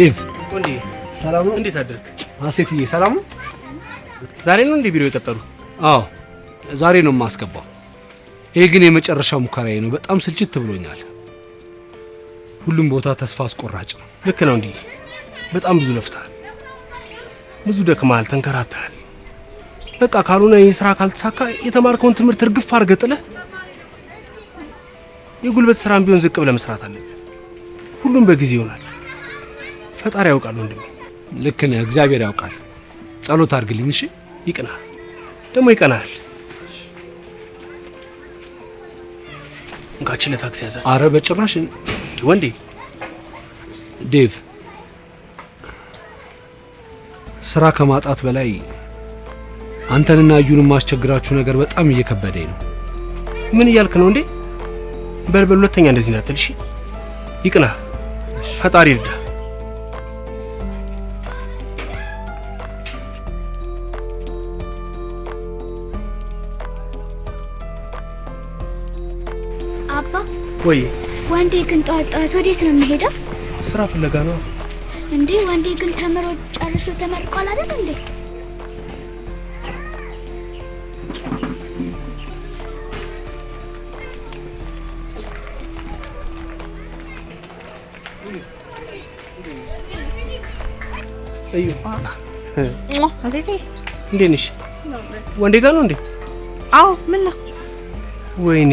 ዴቭ ወንዴ ሰላም ነው? እንዴት አደርክ? አሴትዬ ሰላም ነው? ዛሬ ነው እንዴ ቢሮ የቀጠሩ? አዎ ዛሬ ነው የማስገባው። ይሄ ግን የመጨረሻው ሙከራዬ ነው። በጣም ስልችት ብሎኛል። ሁሉም ቦታ ተስፋ አስቆራጭ ነው። ልክ ነው እንዴ? በጣም ብዙ ለፍተሃል፣ ብዙ ደክመሃል፣ ተንከራተሃል። በቃ ካልሆነ ይህ ስራ ካልተሳካ የተማርከውን ትምህርት እርግፍ አድርገህ ጥለህ የጉልበት ስራም ቢሆን ዝቅ ብለህ መስራት አለብህ። ሁሉም በጊዜ ይሆናል። ፈጣሪ ያውቃል ወንድሜ። ልክ ነህ። እግዚአብሔር ያውቃል። ጸሎት አድርግልኝ እሺ? ይቅናል፣ ደግሞ ይቀናል። እንካችን ለታክሲ ያዛት። አረ በጭራሽ ወንዴ። ዴቭ ስራ ከማጣት በላይ አንተንና አዩን ማስቸግራችሁ ነገር በጣም እየከበደኝ ነው። ምን እያልክ ነው እንዴ? በልበል፣ ሁለተኛ እንደዚህ ናትል። እሺ ይቅና፣ ፈጣሪ ይርዳ። አባ ወይ ወንዴ ግን ጠዋት ወዴት ነው የሚሄደው? ስራ ፍለጋ ነው እንዴ? ወንዴ ግን ተምሮ ጨርሶ ተመርቋል አይደል እንዴ? እዩ አዜቴ እንዴት ነሽ? ወንዴ ጋር ነው እንዴ? አዎ። ምን ነው? ወይኔ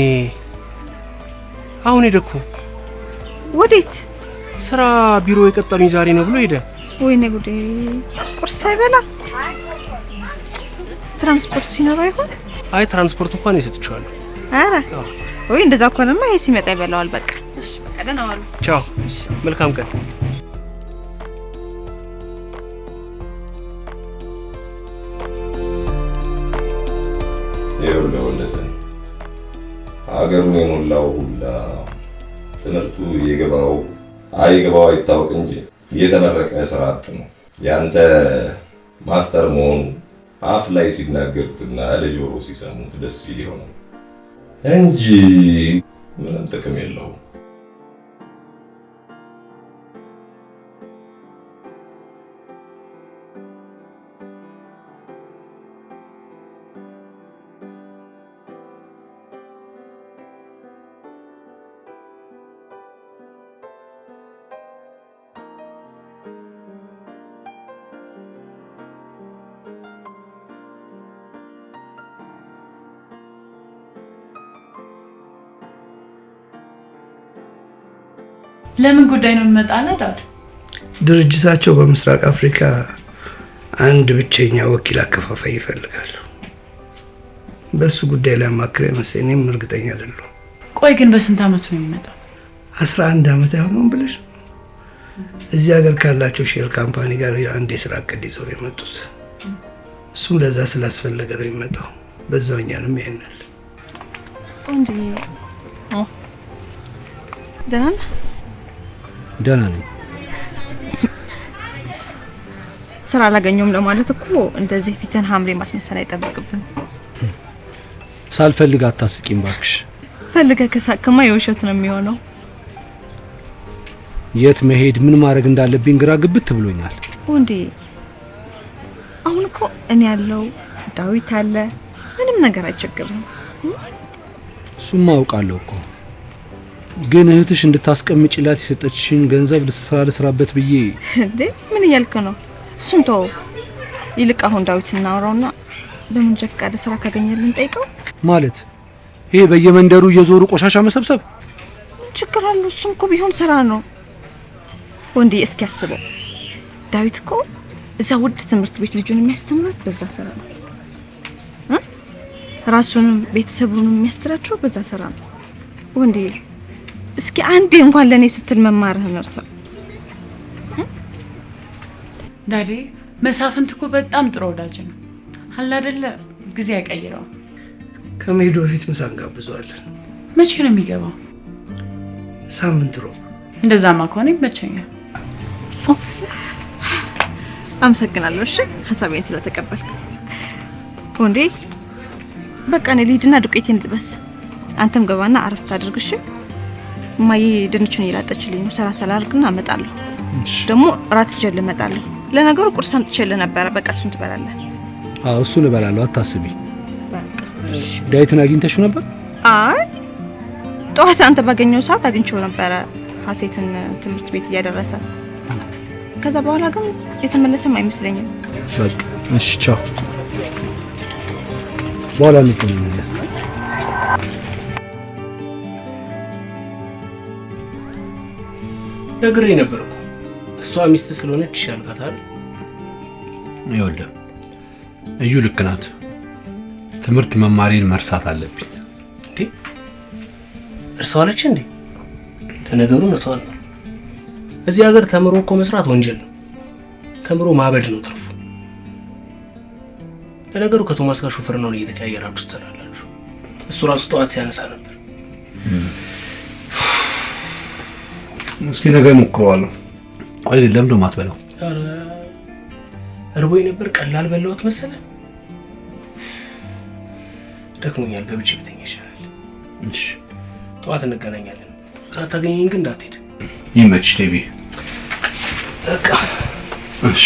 አሁን ሄደኩ። ወዴት? ስራ ቢሮ የቀጠሩኝ ዛሬ ነው ብሎ ሄደ። ወይኔ ጉዴ! ቁርስ ሳይበላ ትራንስፖርት ሲኖር አይሆን? አይ ትራንስፖርት እንኳን ይሰጥቻለሁ። አረ ወይ እንደዛ ከሆነማ ይሄ ሲመጣ ይበላዋል። በቃ እሺ፣ በቃ ደህና ዋሉ። ቻው፣ መልካም ቀን። ይኸውልህ ሀገሩን የሞላው ሁላ ትምህርቱ የገባው አይገባው አይታወቅ እንጂ የተመረቀ ስራ አጥ ነው። ያንተ ማስተር መሆኑ አፍ ላይ ሲናገሩትና ለጆሮ ሲሰሙት ደስ ይል ይሆናል እንጂ ምንም ጥቅም የለውም። ለምን ጉዳይ ነው የምመጣና ዳድ? ድርጅታቸው በምስራቅ አፍሪካ አንድ ብቸኛ ወኪል አከፋፋይ ይፈልጋል። በሱ ጉዳይ ላይ ማክሬ መሰለኝ እርግጠኛ አይደለሁ። ቆይ ግን በስንት አመት ነው የሚመጣው? 11 አመት አይሆንም ብለሽ? እዚህ ሀገር ካላቸው ሼር ካምፓኒ ጋር አንድ የስራ እቅድ ይዞ ነው የመጡት። እሱም ለዛ ስላስፈለገ ነው የሚመጣው። በዛኛንም ይሄናል እንዴ? ደህና ነህ? ደህና ነኝ። ስራ አላገኘሁም ለማለት እኮ እንደዚህ ፊትን ሐምሬ ማስመሰል አይጠበቅብን። ሳልፈልግ አታስቂኝ ባክሽ። ፈልገህ ከሳቅማ የውሸት ነው የሚሆነው። የት መሄድ ምን ማድረግ እንዳለብኝ ግራ ግብት ብሎኛል። ወንዴ አሁን እኮ እኔ ያለው ዳዊት አለ፣ ምንም ነገር አይቸግርም። እሱማ አውቃለሁ እኮ ግን እህትሽ እንድታስቀምጪላት የሰጠችሽን ገንዘብ ልስራበት ብዬ። እንዴ ምን እያልክ ነው? እሱን ተው። ይልቅ አሁን ዳዊት እናወራውና በመንጃ ፈቃድ ስራ ካገኘልን ጠይቀው። ማለት ይሄ በየመንደሩ እየዞሩ ቆሻሻ መሰብሰብ ምን ችግር አለው? እሱም እኮ ቢሆን ስራ ነው ወንዴ። እስኪ አስበው፣ ዳዊት እኮ እዛ ውድ ትምህርት ቤት ልጁን የሚያስተምራት በዛ ስራ ነው። ራሱንም ቤተሰቡንም የሚያስተዳድረው በዛ ስራ ነው ወንዴ። እስኪ አንዴ እንኳን ለኔ ስትል መማርህን እርሳው። ዳዴ መሳፍንት እኮ በጣም ጥሩ ወዳጅ ነው አለ አይደለ? ጊዜ ያቀይረው። ከመሄዱ በፊት ምሳ እንጋብዘዋለን። መቼ ነው የሚገባው? ሳምንት ሮብ። እንደዛማ ከሆነ ይመቸኛል። አመሰግናለሁ። እሺ ሐሳቤን ስለተቀበልክ ወንዴ። በቃ እኔ ልሂድና ዱቄቴን ልጥበስ። አንተም ገባና አረፍት አድርግ። እሺ ማዬ ድንቹን እየላጠችልኝ ነው። ሰራ አድርግና አመጣለሁ። ደግሞ እራት ይዤልህ እመጣለሁ። ለነገሩ ቁርስ አምጥቼልህ ነበረ። በቃ እሱን ትበላለህ። አዎ እሱን እበላለሁ፣ አታስቢ። ዳዊትን አግኝተሽው ነበር? አይ ጠዋት አንተ ባገኘው ሰዓት አግኝቼው ነበረ ሀሴትን ትምህርት ቤት እያደረሰ። ከዛ በኋላ ግን የተመለሰም አይመስለኝም። በቃ እሺ፣ ቻው። በኋላ እንገናኛለን። ነግሬ ነበር እኮ እሷ ሚስት ስለሆነች ይሻልካታል። ይኸውልህ እዩ ልክ ናት። ትምህርት መማሬን መርሳት አለብኝ። እንዴ እርሳዋለች እንዴ? ለነገሩ ነቷል። እዚህ ሀገር ተምሮ እኮ መስራት ወንጀል ነው። ተምሮ ማበድ ነው ትርፉ። ለነገሩ ከቶማስ ጋር ሹፍር ነው እየተቀያየራችሁ ትሰራላችሁ። እሱ ራሱ ጠዋት ሲያነሳ ነበር። እስኪ ነገ ሞክረዋለሁ። ቆይ ለምን ነው የማትበላው? እርቦኝ ነበር። ቀላል በላሁት መሰለ። ደክሞኛል፣ ገብቼ ብተኛ ይሻላል። እሺ ጠዋት እንገናኛለን። ሳታገኘኝ ግን እንዳትሄድ። ይመችሽ ዴቪ። በቃ እሺ።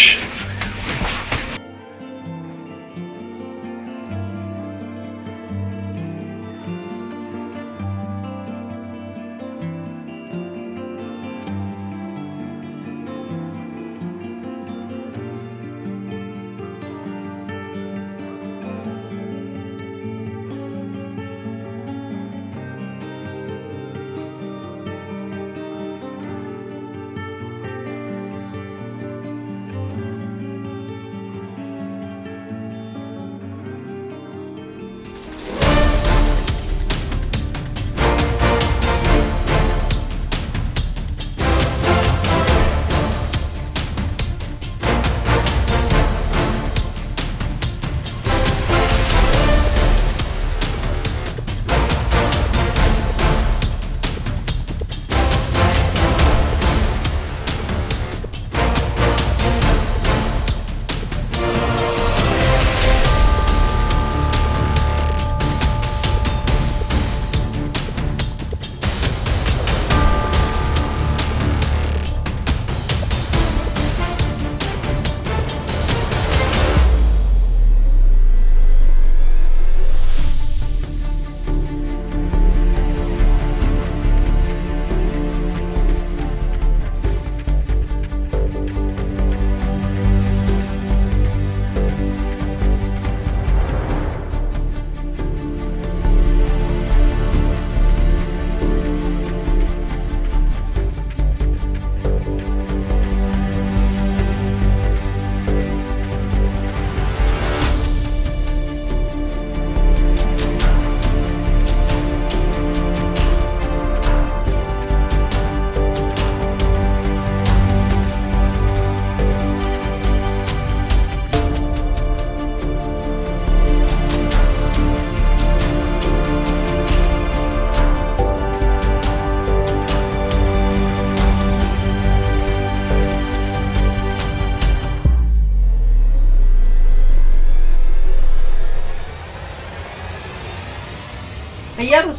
እያሩስ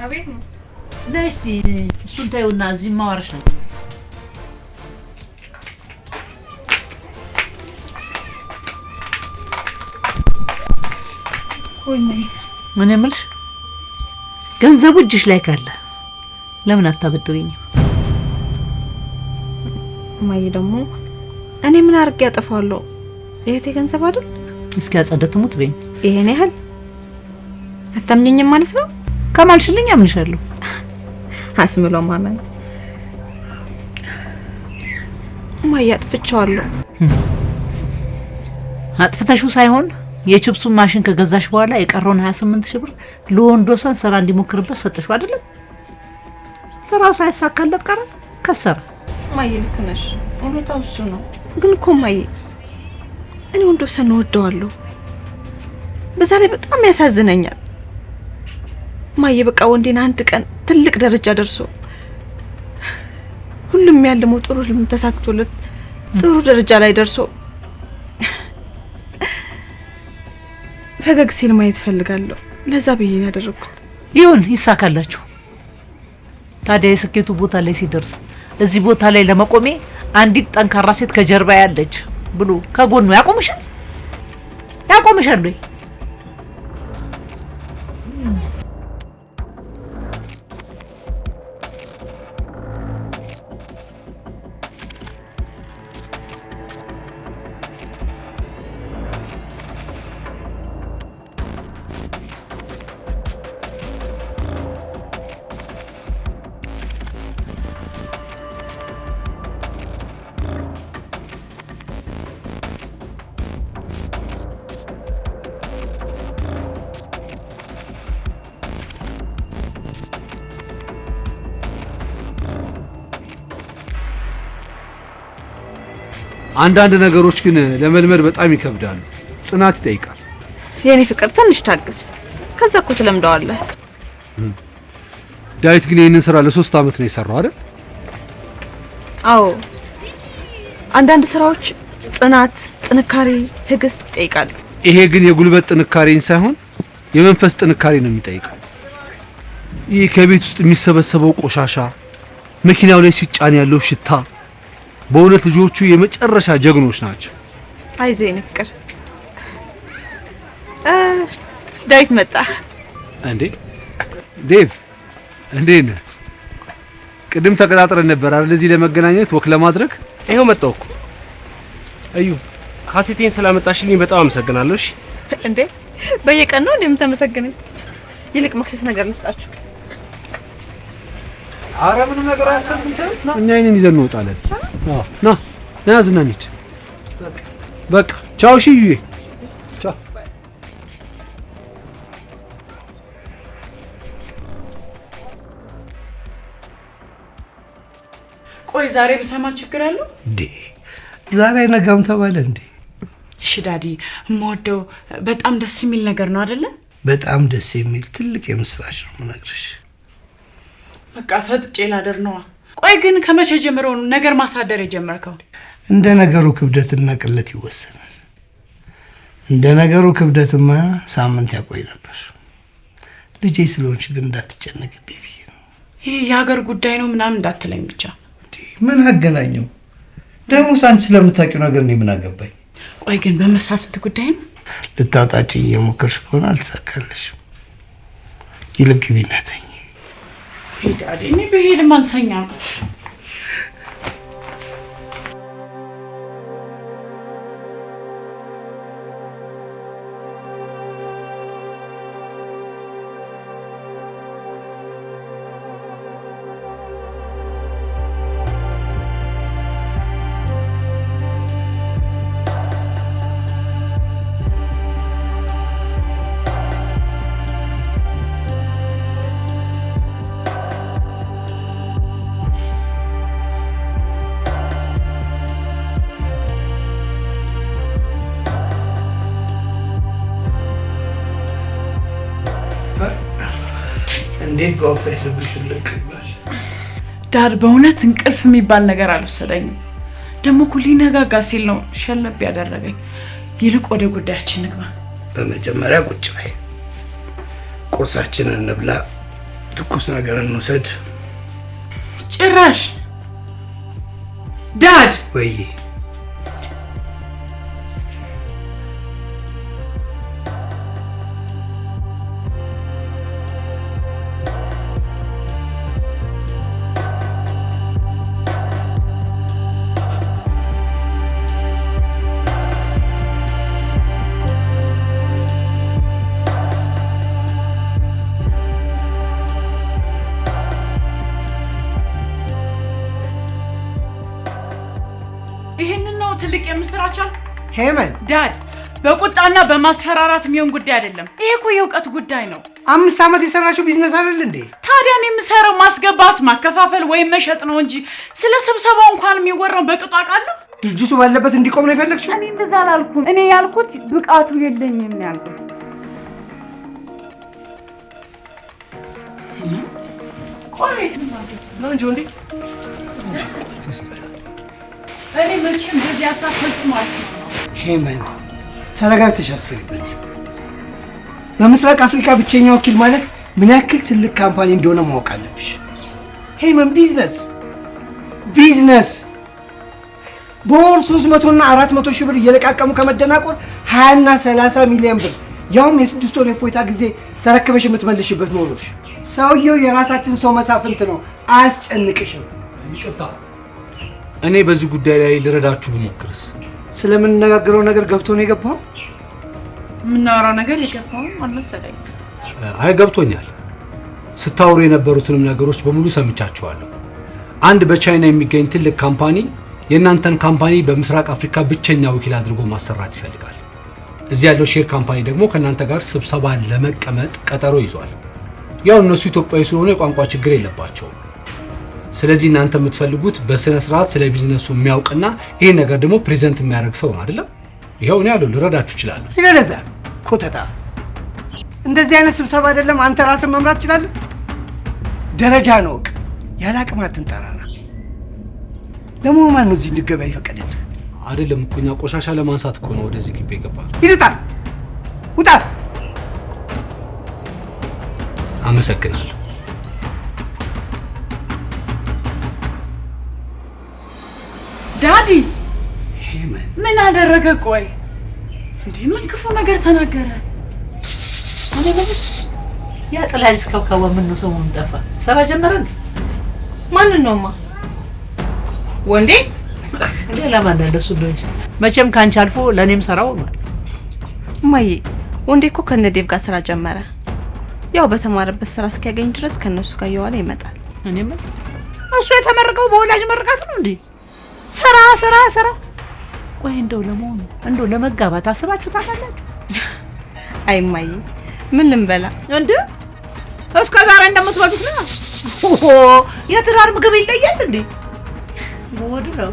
አቤት ነው። ነይ እስቲ እሱን ታዩና እዚህ ማዋርሽ ነው። እኔ የምልሽ ገንዘቡ እጅሽ ላይ ካለ ለምን አታበድሪኝም? እማዬ ደግሞ እኔ ምን አድርጌ ያጠፋለሁ? የእህቴ ገንዘብ አይደል? እስኪ አጸደትሙት በይኝ። ይሄን ያህል አታምኚኝም ማለት ነው? ከማልሽልኝ አምንሻለሁ። አስምሎ ማመን። እማዬ አጥፍቻለሁ። አጥፍተሽው ሳይሆን የችብሱን ማሽን ከገዛሽ በኋላ የቀረውን 28,000 ብር ለወንዶሰን ስራ እንዲሞክርበት ሰጠሽው አይደለም? ስራው ሳይሳካለት ቀረ፣ ከሰረ። እማዬ ልክ ነሽ፣ እውነታው እሱ ነው። ግን እኮ እማዬ እኔ ወንዶሰን እወደዋለሁ፣ በዛ ላይ በጣም ያሳዝነኛል። እማዬ በቃ ወንዴን አንድ ቀን ትልቅ ደረጃ ደርሶ ሁሉም ያለመው ጥሩ ህልም ተሳክቶለት ጥሩ ደረጃ ላይ ደርሶ ፈገግ ሲል ማየት ፈልጋለሁ። ለዛ ብዬ ነው ያደረኩት። ይሁን ይሳካላችሁ። ታዲያ የስኬቱ ቦታ ላይ ሲደርስ እዚህ ቦታ ላይ ለመቆሜ አንዲት ጠንካራ ሴት ከጀርባ ያለች ብሎ ከጎኑ ያቆምሻል ወይ? አንዳንድ ነገሮች ግን ለመልመድ በጣም ይከብዳሉ። ጽናት ይጠይቃል። የኔ ፍቅር ትንሽ ታግስ፣ ከዛ እኮ ትለምደዋለህ። ዳዊት ግን ይህንን ስራ ለ3 አመት ነው የሰራው አይደል? አዎ፣ አንዳንድ ስራዎች ጽናት፣ ጥንካሬ፣ ትዕግስት ይጠይቃሉ። ይሄ ግን የጉልበት ጥንካሬን ሳይሆን የመንፈስ ጥንካሬ ነው የሚጠይቀው። ይህ ከቤት ውስጥ የሚሰበሰበው ቆሻሻ፣ መኪናው ላይ ሲጫን ያለው ሽታ፣ በእውነት ልጆቹ የመጨረሻ ጀግኖች ናቸው። አይዞህ የኔ ፍቅር። ዳዊት መጣ እንዴ? ዴቭ እንዴት ነህ? ቅድም ተቀጣጥረን ነበር አይደል? እዚህ ለመገናኘት ወክ ለማድረግ። ይሄው መጣሁ እኮ። እዩ ሀሴቴን ስላመጣሽልኝ በጣም አመሰግናለሁ። እሺ እንዴ በየቀን ነው እንደምታመሰግነኝ? ይልቅ መክሰስ ነገር ልስጣችሁ። ኧረ ምንም ነገር አያስፈልግም። እኛ ይሄንን ይዘን እንወጣለን። ና ያዝና እንሂድ። በቃ ቻው። እሺ ዩዬ ቻው። ቆይ ዛሬ ብሰማ ችግር አለው እንዴ? ዛሬ ነገም ተባለ እንዴ? እሺ ዳዲ፣ የምወደው በጣም ደስ የሚል ነገር ነው አይደለ? በጣም ደስ የሚል ትልቅ የምስራች ነው የምነግርሽ። በቃ ፈጥጬ ላደር ነዋ። ቆይ ግን ከመቼ ጀምሮ ነው ነገር ማሳደር የጀመርከው? እንደ ነገሩ ክብደትና ቅለት ይወሰናል። እንደ ነገሩ ክብደትማ ሳምንት ያቆይ ነበር። ልጄ ስለሆንሽ ግን እንዳትጨነቅብኝ ብዬ ነው። ይህ የሀገር ጉዳይ ነው ምናምን እንዳትለኝ ብቻ። ምን አገናኘው ደግሞ? ሳንቺ ስለምታውቂው ነገር እኔ ምን አገባኝ? ቆይ ግን በመሳፍንት ጉዳይ ነው ልታውጣጭኝ እየሞከርሽ ከሆነ አልተሳካልሽም። ይልቅ ግቢና ተኝ። ዳዲ፣ እኔ ብሄድም አልተኛም። እንዴት ጓጉተሽ ልብሽ ልቅ ብላሽ? ዳድ፣ በእውነት እንቅልፍ የሚባል ነገር አልወሰደኝም። ደግሞ እኮ ሊነጋጋ ሲል ነው ሸለብ ያደረገኝ። ይልቅ ወደ ጉዳያችን ንግባ። በመጀመሪያ ቁጭ በይ፣ ቁርሳችንን እንብላ፣ ትኩስ ነገር እንውሰድ። ጭራሽ ዳድ! ወይ ይሄንን ነው ትልቅ የምስራች አልክ? ሄመን፣ ዳድ፣ በቁጣና በማስፈራራት የሚሆን ጉዳይ አይደለም። ይሄ እኮ የእውቀት ጉዳይ ነው። 5 ዓመት የሰራችው ቢዝነስ አይደል እንዴ? ታዲያ እኔ የምሰራው ማስገባት፣ ማከፋፈል ወይም መሸጥ ነው እንጂ ስለ ስብሰባው እንኳን የሚወራው በቅጡ አውቃለሁ። ድርጅቱ ባለበት እንዲቆም ነው የፈለግሽው? እኔ እንደዛ አላልኩም። እኔ ያልኩት ብቃቱ የለኝም ያልኩት። ቆይ ነው እንጂ ወንዴ እኔ መቼም በዚህ ሀሳብ ፈጽሞ አልሰማም። ሄመን፣ ተረጋግተሽ አስቢበት። በምስራቅ አፍሪካ ብቸኛ ወኪል ማለት ምን ያክል ትልቅ ካምፓኒ እንደሆነ ማወቅ አለብሽ። ሄመን፣ ቢዝነስ በወር 300 እና 400 ሺህ ብር እየለቃቀሙ ከመደናቆር 20 እና 30 ሚሊዮን ብር ያውም የ6 ወር የፎይታ ጊዜ ተረክበሽ የምትመልሽበት ኖሮሽ። ሰውየው የራሳችን ሰው መሳፍንት ነው፣ አያስጨንቅሽም። ይቅርታ፣ እኔ በዚህ ጉዳይ ላይ ልረዳችሁ ብሞክርስ? ስለምንነጋገረው ነገር ገብቶ ነው የገባው? የምናወራው ነገር የገባው አልመሰለኝ። አይ ገብቶኛል። ስታወሩ የነበሩትንም ነገሮች በሙሉ ሰምቻቸዋለሁ። አንድ በቻይና የሚገኝ ትልቅ ካምፓኒ የእናንተን ካምፓኒ በምስራቅ አፍሪካ ብቸኛ ወኪል አድርጎ ማሰራት ይፈልጋል። እዚህ ያለው ሼር ካምፓኒ ደግሞ ከእናንተ ጋር ስብሰባ ለመቀመጥ ቀጠሮ ይዟል። ያው እነሱ ኢትዮጵያዊ ስለሆነ የቋንቋ ችግር የለባቸውም። ስለዚህ እናንተ የምትፈልጉት በስነ ስርዓት ስለ ቢዝነሱ የሚያውቅና ይሄን ነገር ደግሞ ፕሬዘንት የሚያደርግ ሰው ነው አይደለም? ይሄው እኔ ያለው ልረዳችሁ እችላለሁ። ይለዛ ኮተታ፣ እንደዚህ አይነት ስብሰባ አይደለም አንተ ራስን መምራት ትችላለህ። ደረጃ ነው እቅ ያለ አቅማትን ጠራና ለምን ማን ነው እዚህ እንድገባ ይፈቀደልህ? አይደለም እኮ እኛ ቆሻሻ ለማንሳት እኮ ነው ወደዚህ ግቢ የገባ። ይልጣ ውጣ። አመሰግናለሁ። ዳዲ ምን አደረገ? ቆይ እንዴ ምን ክፉ ነገር ተናገረ? ያ ጥላጅ እስከው ምን ነው ሰሞኑን ጠፋ? ስራ ጀመረ እንዴ? ማንን ነውማ? ወንዴ ሌላ ማን እንደሱ ነው እንጂ መቼም ካንቺ አልፎ ለኔም ሰራው ነው። እማዬ ወንዴ እኮ ከነዴቭ ጋር ስራ ጀመረ። ያው በተማረበት ስራ እስኪያገኝ ድረስ ከነሱ ጋር እየዋለ ይመጣል። እኔም እሱ የተመረቀው በወላጅ መርቃት ነው እንዴ? ስራ ስራ ስራ። ቆይ እንደው ለመሆኑ እንደው ለመጋባት አስባችሁ ታውቃላችሁ? አይ እማዬ ምን ልንበላ እንዴ? እስከ ዛሬ እንደምትበሉት ነው። ኦሆ የትዳር ምግብ ይለያል እንዴ? ጉድ ነው።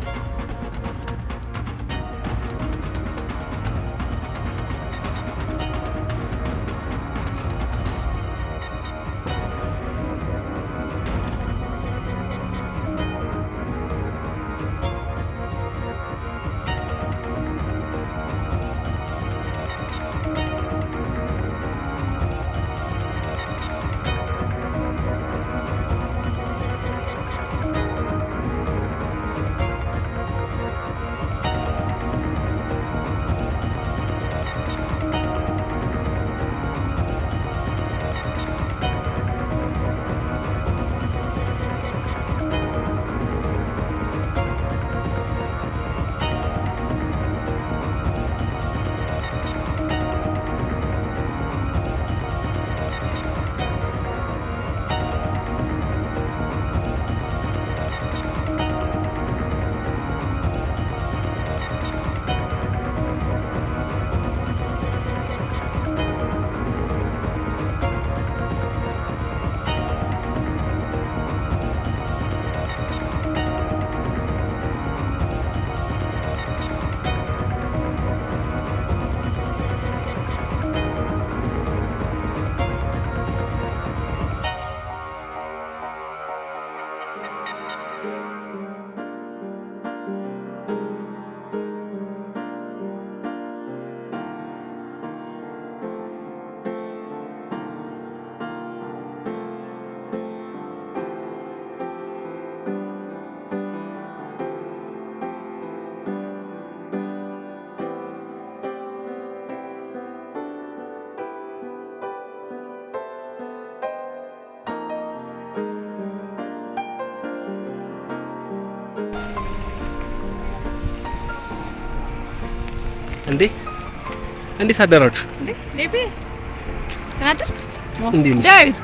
እንዴ እንዴት አደራችሁ? እንዴ ሌቤ አደር እንዴ ዳዊት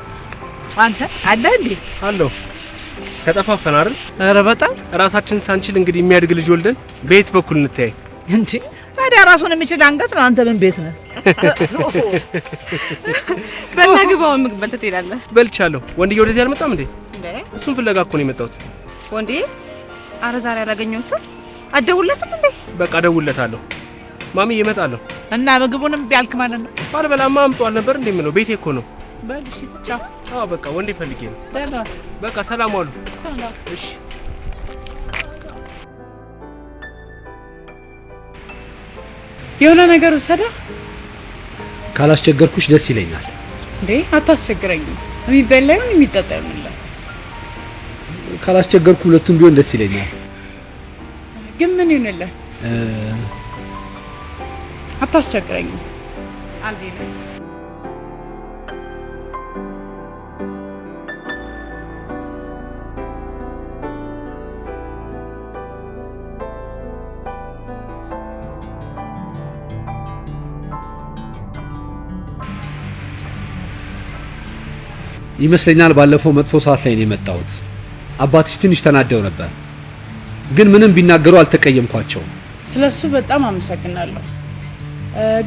አንተ አለ እንዴ? አለው ተጠፋፈን አይደል? ኧረ በጣም ራሳችን ሳንችል እንግዲህ የሚያድግ ልጅ ወልደን በየት በኩል እንተያይ እንዴ? ታዲያ ራሱን የሚችል አንገት ነው። አንተ ምን ቤት ነህ? በላግባው ምግብ በልተህ ትሄዳለህ። በልቻለሁ። ወንድዬ ወደዚህ አልመጣም እንዴ? እሱን ፍለጋ እኮ ነው የመጣሁት። ወንዴ አረ ዛሬ አላገኘሁትም። አደውለትም እንዴ? በቃ ደውለታለሁ። ማሚ እመጣለሁ። እና ምግቡንም ቢያልክ ማለት ነው። ባልበላማ አምጧል ነበር እንዴ? ምነው ቤቴ እኮ ነው። በልሽ ቻው። በቃ ወንዴ ፈልጌ ነው። በቃ ሰላም ዋሉ። እሺ የሆነ ነገር ወሰደ። ካላስቸገርኩሽ ደስ ይለኛል። እንዴ አታስቸግረኝም። የሚበላ ይሁን የሚጠጣ ይሁን። ካላስቸገርኩ ሁለቱም ቢሆን ደስ ይለኛል። ግን ምን ይሁንልህ? አታስቸግረኝ። አንዴ ነው ይመስለኛል ባለፈው መጥፎ ሰዓት ላይ ነው የመጣሁት። አባትሽ ትንሽ ተናደው ነበር፣ ግን ምንም ቢናገሩ አልተቀየምኳቸው። ስለሱ በጣም አመሰግናለሁ።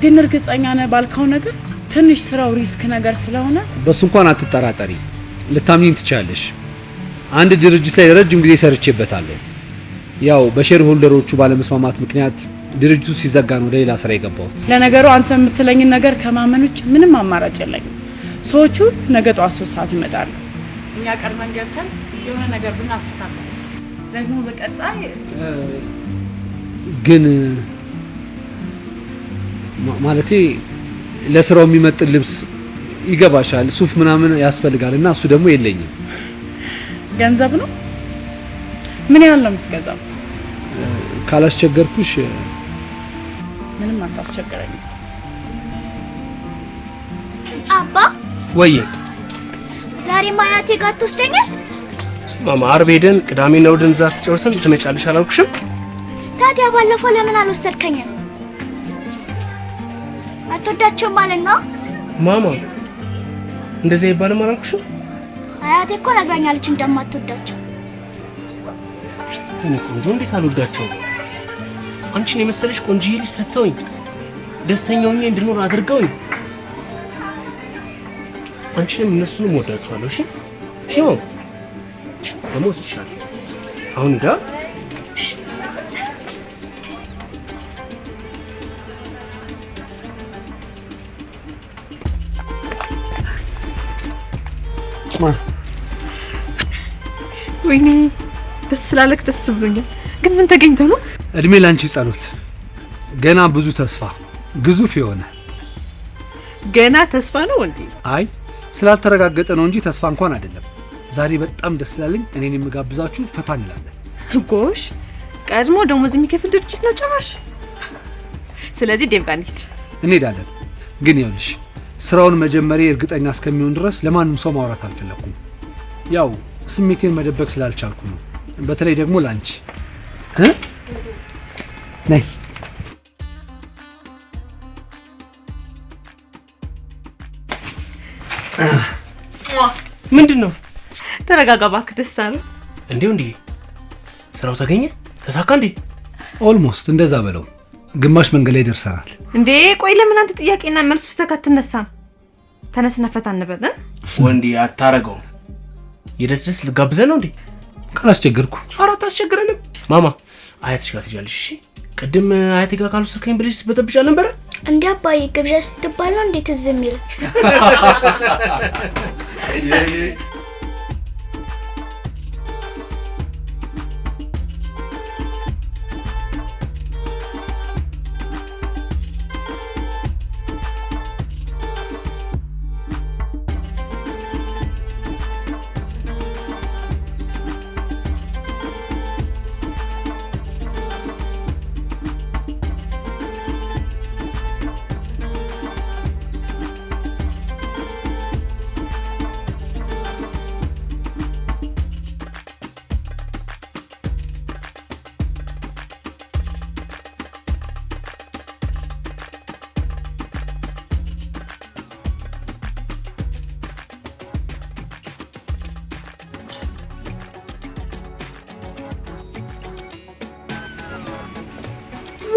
ግን እርግጠኛ ነህ ባልከው ነገር? ትንሽ ስራው ሪስክ ነገር ስለሆነ በሱ እንኳን አትጠራጠሪ፣ ልታምኚኝ ትችያለሽ። አንድ ድርጅት ላይ ረጅም ጊዜ ሰርቼበታለሁ። ያው በሼር ሆልደሮቹ ባለመስማማት ምክንያት ድርጅቱ ሲዘጋ ነው ወደ ሌላ ስራ የገባሁት። ለነገሩ አንተ የምትለኝን ነገር ከማመን ውጭ ምንም አማራጭ የለኝም። ሰዎቹ ነገ ጠዋት 3 ሰዓት ይመጣሉ። እኛ ቀድመን ገብተን የሆነ ነገር ብናስተካክልስ ደግሞ በቀጣይ ግን ማለቴ ለስራው የሚመጥን ልብስ ይገባሻል፣ ሱፍ ምናምን ያስፈልጋል እና እሱ ደግሞ የለኝም። ገንዘብ ነው? ምን ያህል ነው የምትገዛው? ካላስቸገርኩሽ። ምንም አታስቸግረኝም። አባ ወዬ ዛሬ ማያቴ ጋር ትወስደኛል? ማማ ዓርብ ሄደን ቅዳሜና እሑድን እዛ ተጫውተን ትመጫለሽ አላልኩሽም? ታዲያ ባለፈው ለምን አልወሰድከኝም? አትወዳቸውም ማለት ነው? ማማ እንደዚህ ይባልም አላልኩሽም? አያቴ እኮ ነግራኛለች እንደማትወዳቸው። እኔ ቆንጆ እንዴት አልወዳቸውም? አንቺን የመሰለሽ ቆንጆዬ ልጅ ሰጥተውኝ ደስተኛ ሆኜ እንድኖር አድርገውኝ አንቺንም እነሱንም ወዳቸዋለሁ። እሺ እሺ ማማ ደግሞ ወስድሻለሁ። አሁን ዳ ወይኔ ደስ ስላለክ ደስ ብሎኛል። ግን ምን ተገኝቶ ነው? እድሜ ላንቺ ጸሎት። ገና ብዙ ተስፋ ግዙፍ የሆነ ገና ተስፋ ነው እንዴ? አይ ስላልተረጋገጠ ነው እንጂ ተስፋ እንኳን አይደለም። ዛሬ በጣም ደስ ስላለኝ እኔን የምጋብዛችሁ ፈታ እንላለን። ጎሽ ቀድሞ ደሞዝ የሚከፍል ድርጅት ነው ጭራሽ። ስለዚህ ዴቭ ጋር እንሄዳለን። ግን ይኸውልሽ ስራውን መጀመሪያ እርግጠኛ እስከሚሆን ድረስ ለማንም ሰው ማውራት አልፈለኩም። ያው ስሜቴን መደበቅ ስላልቻልኩ ነው። በተለይ ደግሞ ላንቺ ነይ። ምንድነው? ተረጋጋ እባክህ። ደስ አለ እንዴው እንዴ? ስራው ተገኘ? ተሳካ እንዴ? ኦልሞስት እንደዛ በለው። ግማሽ መንገድ ላይ ደርሰናል። እንዴ ቆይ ለምን አንተ ጥያቄና መልሱ ተከትነሳም? ተነስና ፈታ እንበል። ወንዴ አታረገው። የደስደስ ልጋብዘ ነው እንዴ? ካላስቸገርኩ። ኧረ አታስቸግረንም። ማማ አያትሽ ጋር ትሄጃለሽ። እሺ ቅድም አያቴ ጋር ካልወሰድከኝ ብለሽ ስትበጠብጫል ነበር። እንዴ አባዬ ግብዣ ስትባል ነው እንዴት ዝም ይል?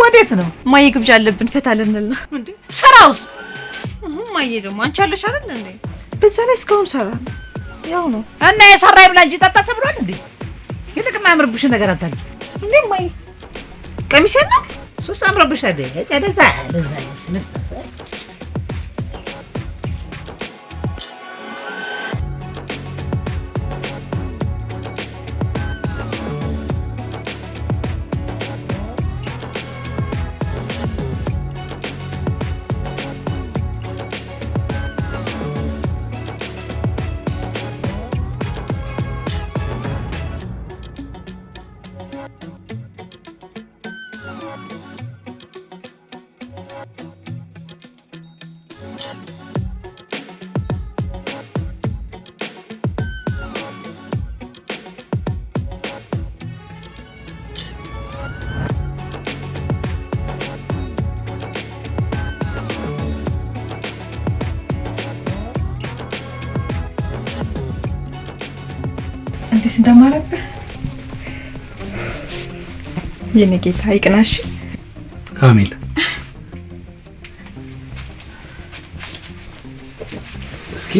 ወዴት ነው? ማዬ ግብዣ አለብን ፈታ ልንል ነው እንዴ? ስራውስ? ማዬ ደግሞ አንቺ አለሽ አይደል እንዴ? በዛ ላይ እስካሁን ሰራ ያው ነው እና የሰራ ይብላ እንጂ ጠጣ ተብሏል እንዴ? ይልቅ ማምርብሽ ነገር አታል እንዴ? ማዬ ቀሚስ ነው ሱስ አምርብሽ አይደል? እጨደዛ እንዴት እንደማረብህ የኔ ጌታ ይቅናሽ። አሜን። እስኪ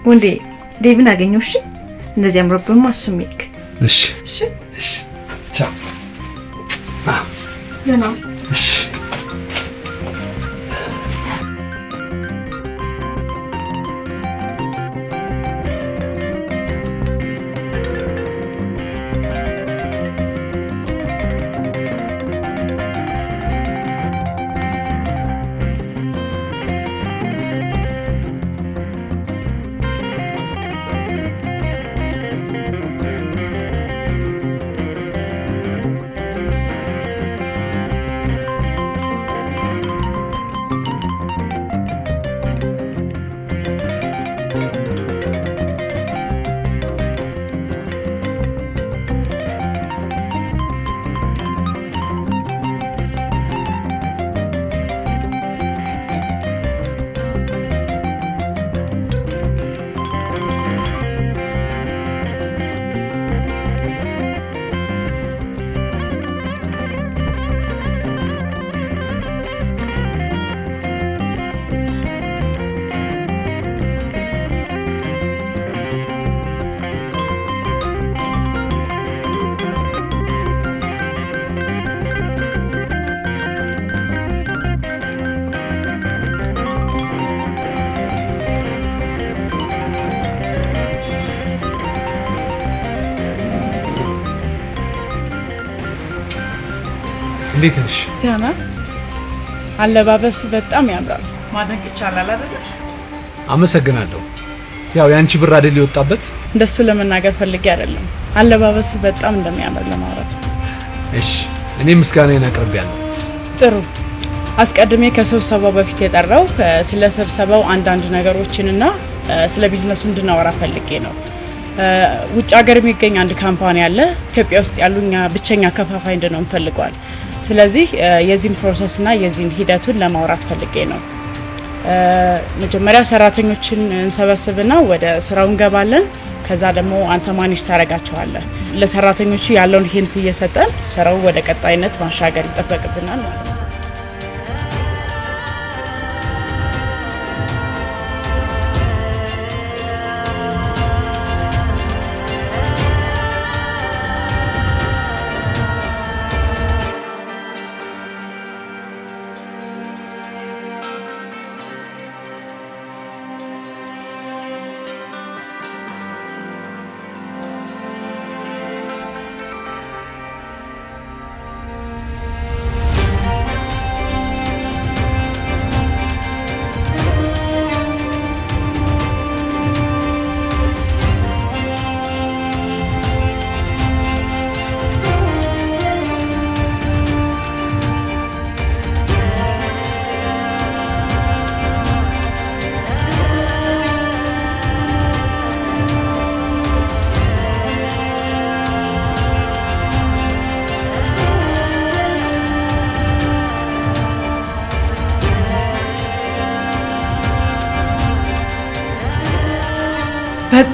ወንዴ ዴቪን አገኘው። እሺ እንደዚህ አምሮብህማ እሱም ይልክ። እሺ እሺ እሺ ቻው። ደህና እሺ እንዴት ነሽ? ደህና። አለባበስ በጣም ያምራል። ማድረግ ይቻላል አይደል? አመሰግናለሁ። ያው ያንቺ ብር አይደል የወጣበት? እንደሱ ለመናገር ፈልጌ አይደለም። አለባበስ በጣም እንደሚያምር ለማውራት። እሺ እኔ ምስጋናዬን አቅርቤያለሁ። ጥሩ። አስቀድሜ ከስብሰባው በፊት የጠራው ስለ ስብሰባው አንዳንድ ነገሮችንና ስለ ቢዝነሱ እንድናወራ ፈልጌ ነው። ውጭ ሀገር የሚገኝ አንድ ካምፓኒ አለ። ኢትዮጵያ ውስጥ ያሉኛ ብቸኛ ከፋፋይ እንድንሆን ፈልገዋል። ስለዚህ የዚህን ፕሮሰስና የዚህን ሂደቱን ለማውራት ፈልጌ ነው። መጀመሪያ ሰራተኞችን እንሰበስብና ወደ ስራው እንገባለን። ከዛ ደግሞ አንተ ማኔጅ ታደርጋቸዋለህ። ለሰራተኞቹ ያለውን ሂንት እየሰጠን ስራው ወደ ቀጣይነት ማሻገር ይጠበቅብናል ማለት ነው።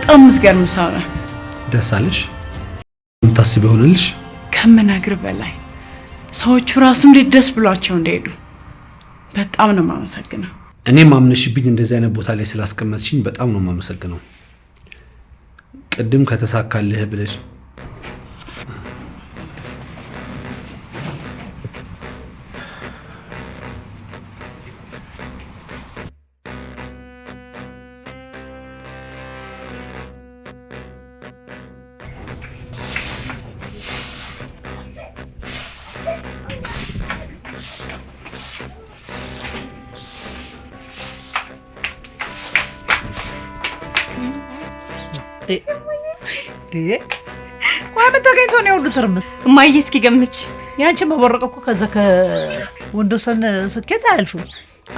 በጣም ምትገርም ሰው ነህ። ደስ አለሽ? ምታስብ ይሆንልሽ? ከምነግር በላይ ሰዎቹ ራሱ እንዴት ደስ ብሏቸው እንደሄዱ በጣም ነው የማመሰግነው። እኔም አምነሽብኝ እንደዚህ አይነት ቦታ ላይ ስላስቀመጥሽኝ በጣም ነው የማመሰግነው። ቅድም ከተሳካልህ ብለሽ ቆይ ምን ተገኝቶ ነው ሁሉ ትርምስ? እማዬ እስኪ ገምች። ያንቺ መበረቅ እኮ ከዛ ከወንዶሰን ስኬት አያልፍም።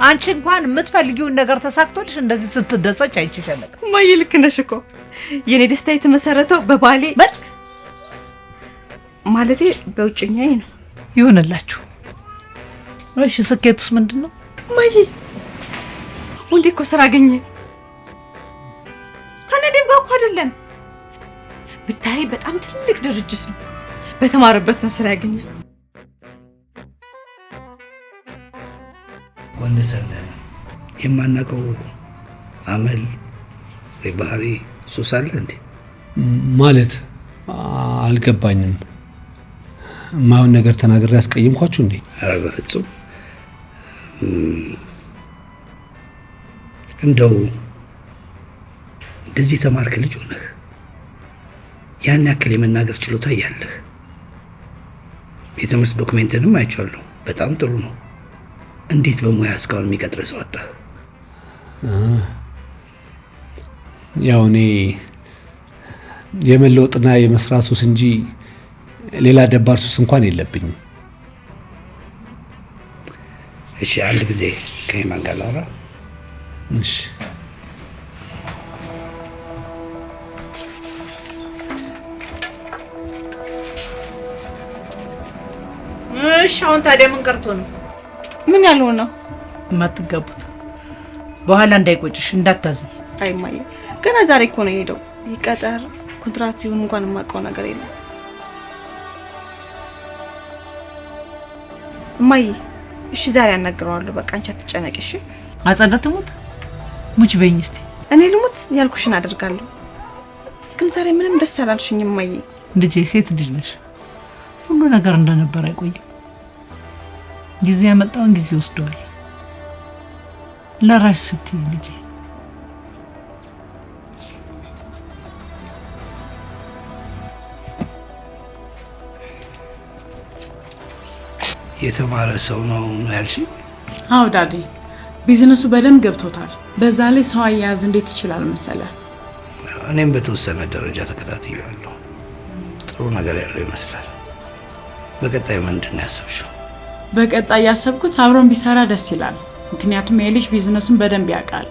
አንቺ እንኳን የምትፈልጊውን ነገር ተሳክቶልሽ እንደዚህ ስትደሰች አይችሻለሁ። እማዬ ልክ ነሽ እኮ። የኔ ደስታ የተመሰረተው በባሌ ማለቴ በውጭኛዬ ነው። ይሁንላችሁ። እሺ ስኬቱስ ምንድነው? እማዬ ወንዴ እኮ ስራ አገኘ። ከነዴም ጋር እኮ አይደለም ብታይ፣ በጣም ትልቅ ድርጅት ነው። በተማረበት ነው ስራ ያገኘ። ወንደሰን የማናውቀው አመል ወይ ባህሪ ሱስ አለ እንዴ? ማለት አልገባኝም። ማውን ነገር ተናግሬ ያስቀየምኳችሁ እንዴ? ኧረ በፍጹም። እንደው እንደዚህ የተማርክ ልጅ ሆነህ ያን ያክል የመናገር ችሎታ እያለህ የትምህርት ዶክሜንትንም አይቼዋለሁ። በጣም ጥሩ ነው። እንዴት በሙያ እስካሁን የሚቀጥር ሰው አጣ? ያው እኔ የመለወጥና የመስራት ሱስ እንጂ ሌላ ደባር ሱስ እንኳን የለብኝም። እሺ አንድ ጊዜ ከሄማን ጋር ላውራ። እሺ አሁን ታዲያ ምን ቀርቶ ነው? ምን ያልሆነ ነው? የማትጋቡት በኋላ እንዳይቆጭሽ እንዳታዝኝ። አይ እማዬ ገና ዛሬ እኮ ነው የሄደው። ይቀጠር ኮንትራት ይሁን እንኳን የማውቀው ነገር የለም። እማዬ እሺ ዛሬ አናግረዋለሁ። በቃ አንቺ አትጨነቂ እሺ። አጸደ ትሙት ሙች በይኝ እስቲ። እኔ ልሙት ያልኩሽን አደርጋለሁ። ግን ዛሬ ምንም ደስ አላልሽኝም እማዬ። ልጄ ሴት ልጅ ነሽ። ሁሉ ነገር እንደነበር አይቆይም። ጊዜ ያመጣውን ጊዜ ወስደዋል። ለራስ ስትይ ልጄ የተማረ ሰው ነው ያልሽ? አዎ ዳዲ፣ ቢዝነሱ በደንብ ገብቶታል። በዛ ላይ ሰው አያያዝ እንዴት ይችላል መሰለ። እኔም በተወሰነ ደረጃ ተከታትያለሁ። ጥሩ ነገር ያለው ይመስላል። በቀጣይ ምንድን ነው ያሰብሽው? በቀጣይ ያሰብኩት አብሮን ቢሰራ ደስ ይላል። ምክንያቱም የልጅ ቢዝነሱን በደንብ ያውቃል።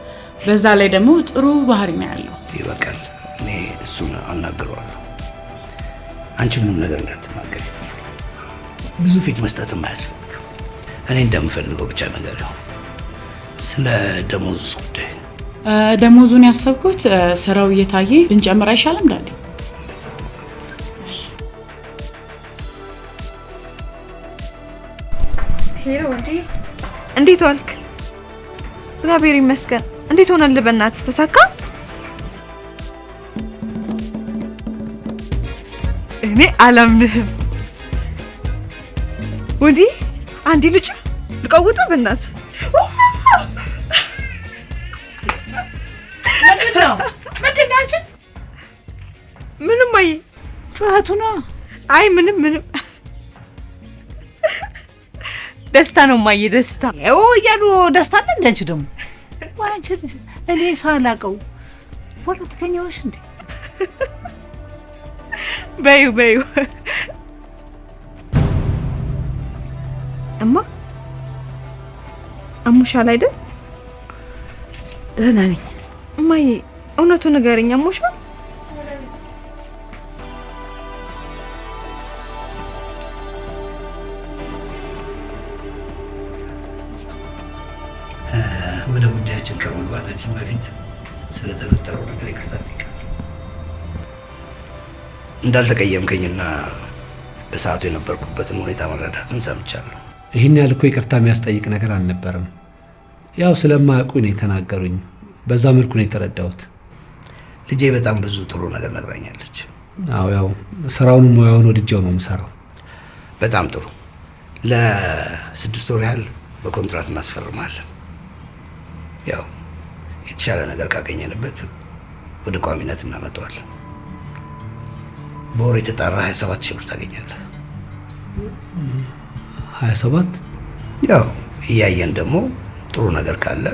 በዛ ላይ ደግሞ ጥሩ ባህሪ ነው ያለው። ይበቃል። እኔ እሱን አናግረዋለሁ። አንቺ ምንም ነገር እንዳትናገሪ። ብዙ ፊት መስጠትም አያስፈልግም። እኔ እንደምፈልገው ብቻ ነገር ነው። ስለ ደሞዙስ ጉዳይ? ደሞዙን ያሰብኩት ስራው እየታየ ብንጨምር አይሻልም ዳዲ? ሄሎ ወንዴ፣ እንዴት ዋልክ? እግዚአብሔር ይመስገን። እንዴት ሆነልህ? በእናትህ ተሳካ? እኔ አላምንህም ወንዴ። አንዴ ልጅ ልቀውጥ በእናትህ። ምንም አይ ጩኸቱ ነው። አይ ምንም ደስታ ነው ማየ፣ ደስታ ያው ያሉ ደስታ አለ እንዴ? አንቺ ደግሞ ዋንቺ እኔ ሳላቀው ፖለቲከኛዎች እንዴ? በዩ እማ አሙሻል አይደል? ደህና ነኝ እማዬ። እውነቱን ንገሪኝ፣ አሙሻል? ወደ ጉዳያችን ከመግባታችን በፊት ስለተፈጠረው ነገር ይቅርታ ጠይቃለሁ። እንዳልተቀየምከኝና በሰዓቱ የነበርኩበትን ሁኔታ መረዳትን ሰምቻለሁ። ይህን ያህል እኮ ይቅርታ የሚያስጠይቅ ነገር አልነበረም። ያው ስለማያውቁ ነው የተናገሩኝ። በዛ መልኩ ነው የተረዳሁት። ልጄ በጣም ብዙ ጥሩ ነገር ነግራኛለች። አዎ ያው ስራውን ሙያውን ወድጄው ነው የምሰራው። በጣም ጥሩ። ለ6 ወር ያህል በኮንትራት እናስፈርማለን። ያው የተሻለ ነገር ካገኘንበት ወደ ቋሚነት እናመጣዋለን። በወር የተጣራ 27 ሺህ ብር ታገኛለህ። 27? ያው እያየን ደግሞ ጥሩ ነገር ካለ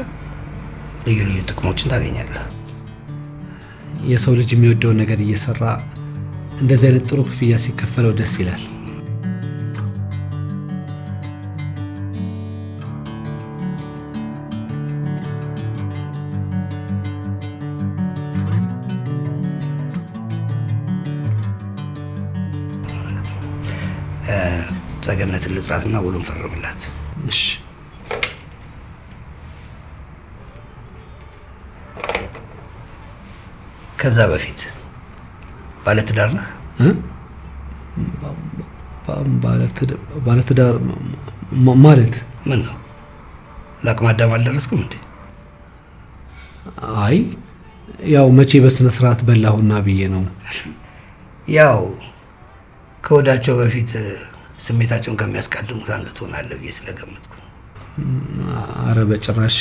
ልዩ ልዩ ጥቅሞችን ታገኛለህ። የሰው ልጅ የሚወደውን ነገር እየሰራ እንደዚህ አይነት ጥሩ ክፍያ ሲከፈለው ደስ ይላል። ጸገነትን ልጥራትና ውሉን ፈርምላት። እሺ። ከዛ በፊት ባለትዳር ነህ? ባለትዳር ማለት ምን ነው? ለአቅመ አዳም አልደረስክም እንዴ? አይ ያው መቼ በስነ ስርዓት በላሁና ብዬ ነው። ያው ከወዳቸው በፊት ስሜታቸውን ከሚያስቀድሙት አንዱ ትሆናለህ ብዬ ስለገመትኩ። አረ በጭራሽ።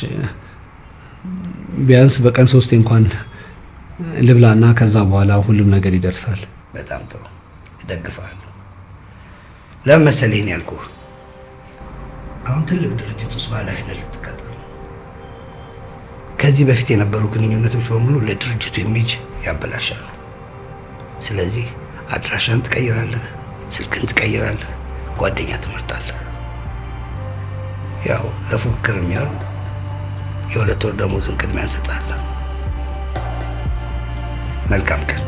ቢያንስ በቀን 3 እንኳን ልብላና ከዛ በኋላ ሁሉም ነገር ይደርሳል። በጣም ጥሩ፣ እደግፍሃለሁ። ለምን መሰለህ ይሄን ያልኩህ? አሁን ትልቅ ድርጅት ውስጥ በኃላፊነት ልትቀጥል ነው። ከዚህ በፊት የነበሩ ግንኙነቶች በሙሉ ለድርጅቱ ኢሜጅ ያበላሻሉ። ስለዚህ አድራሻን ትቀይራለህ፣ ስልክን ትቀይራለህ፣ ጓደኛ ትመርጣለህ። ያው ለፉክክር የሚሆን የ2 ወር ደሞዝን ቅድሚያ እንሰጣለን። መልካም ቀን።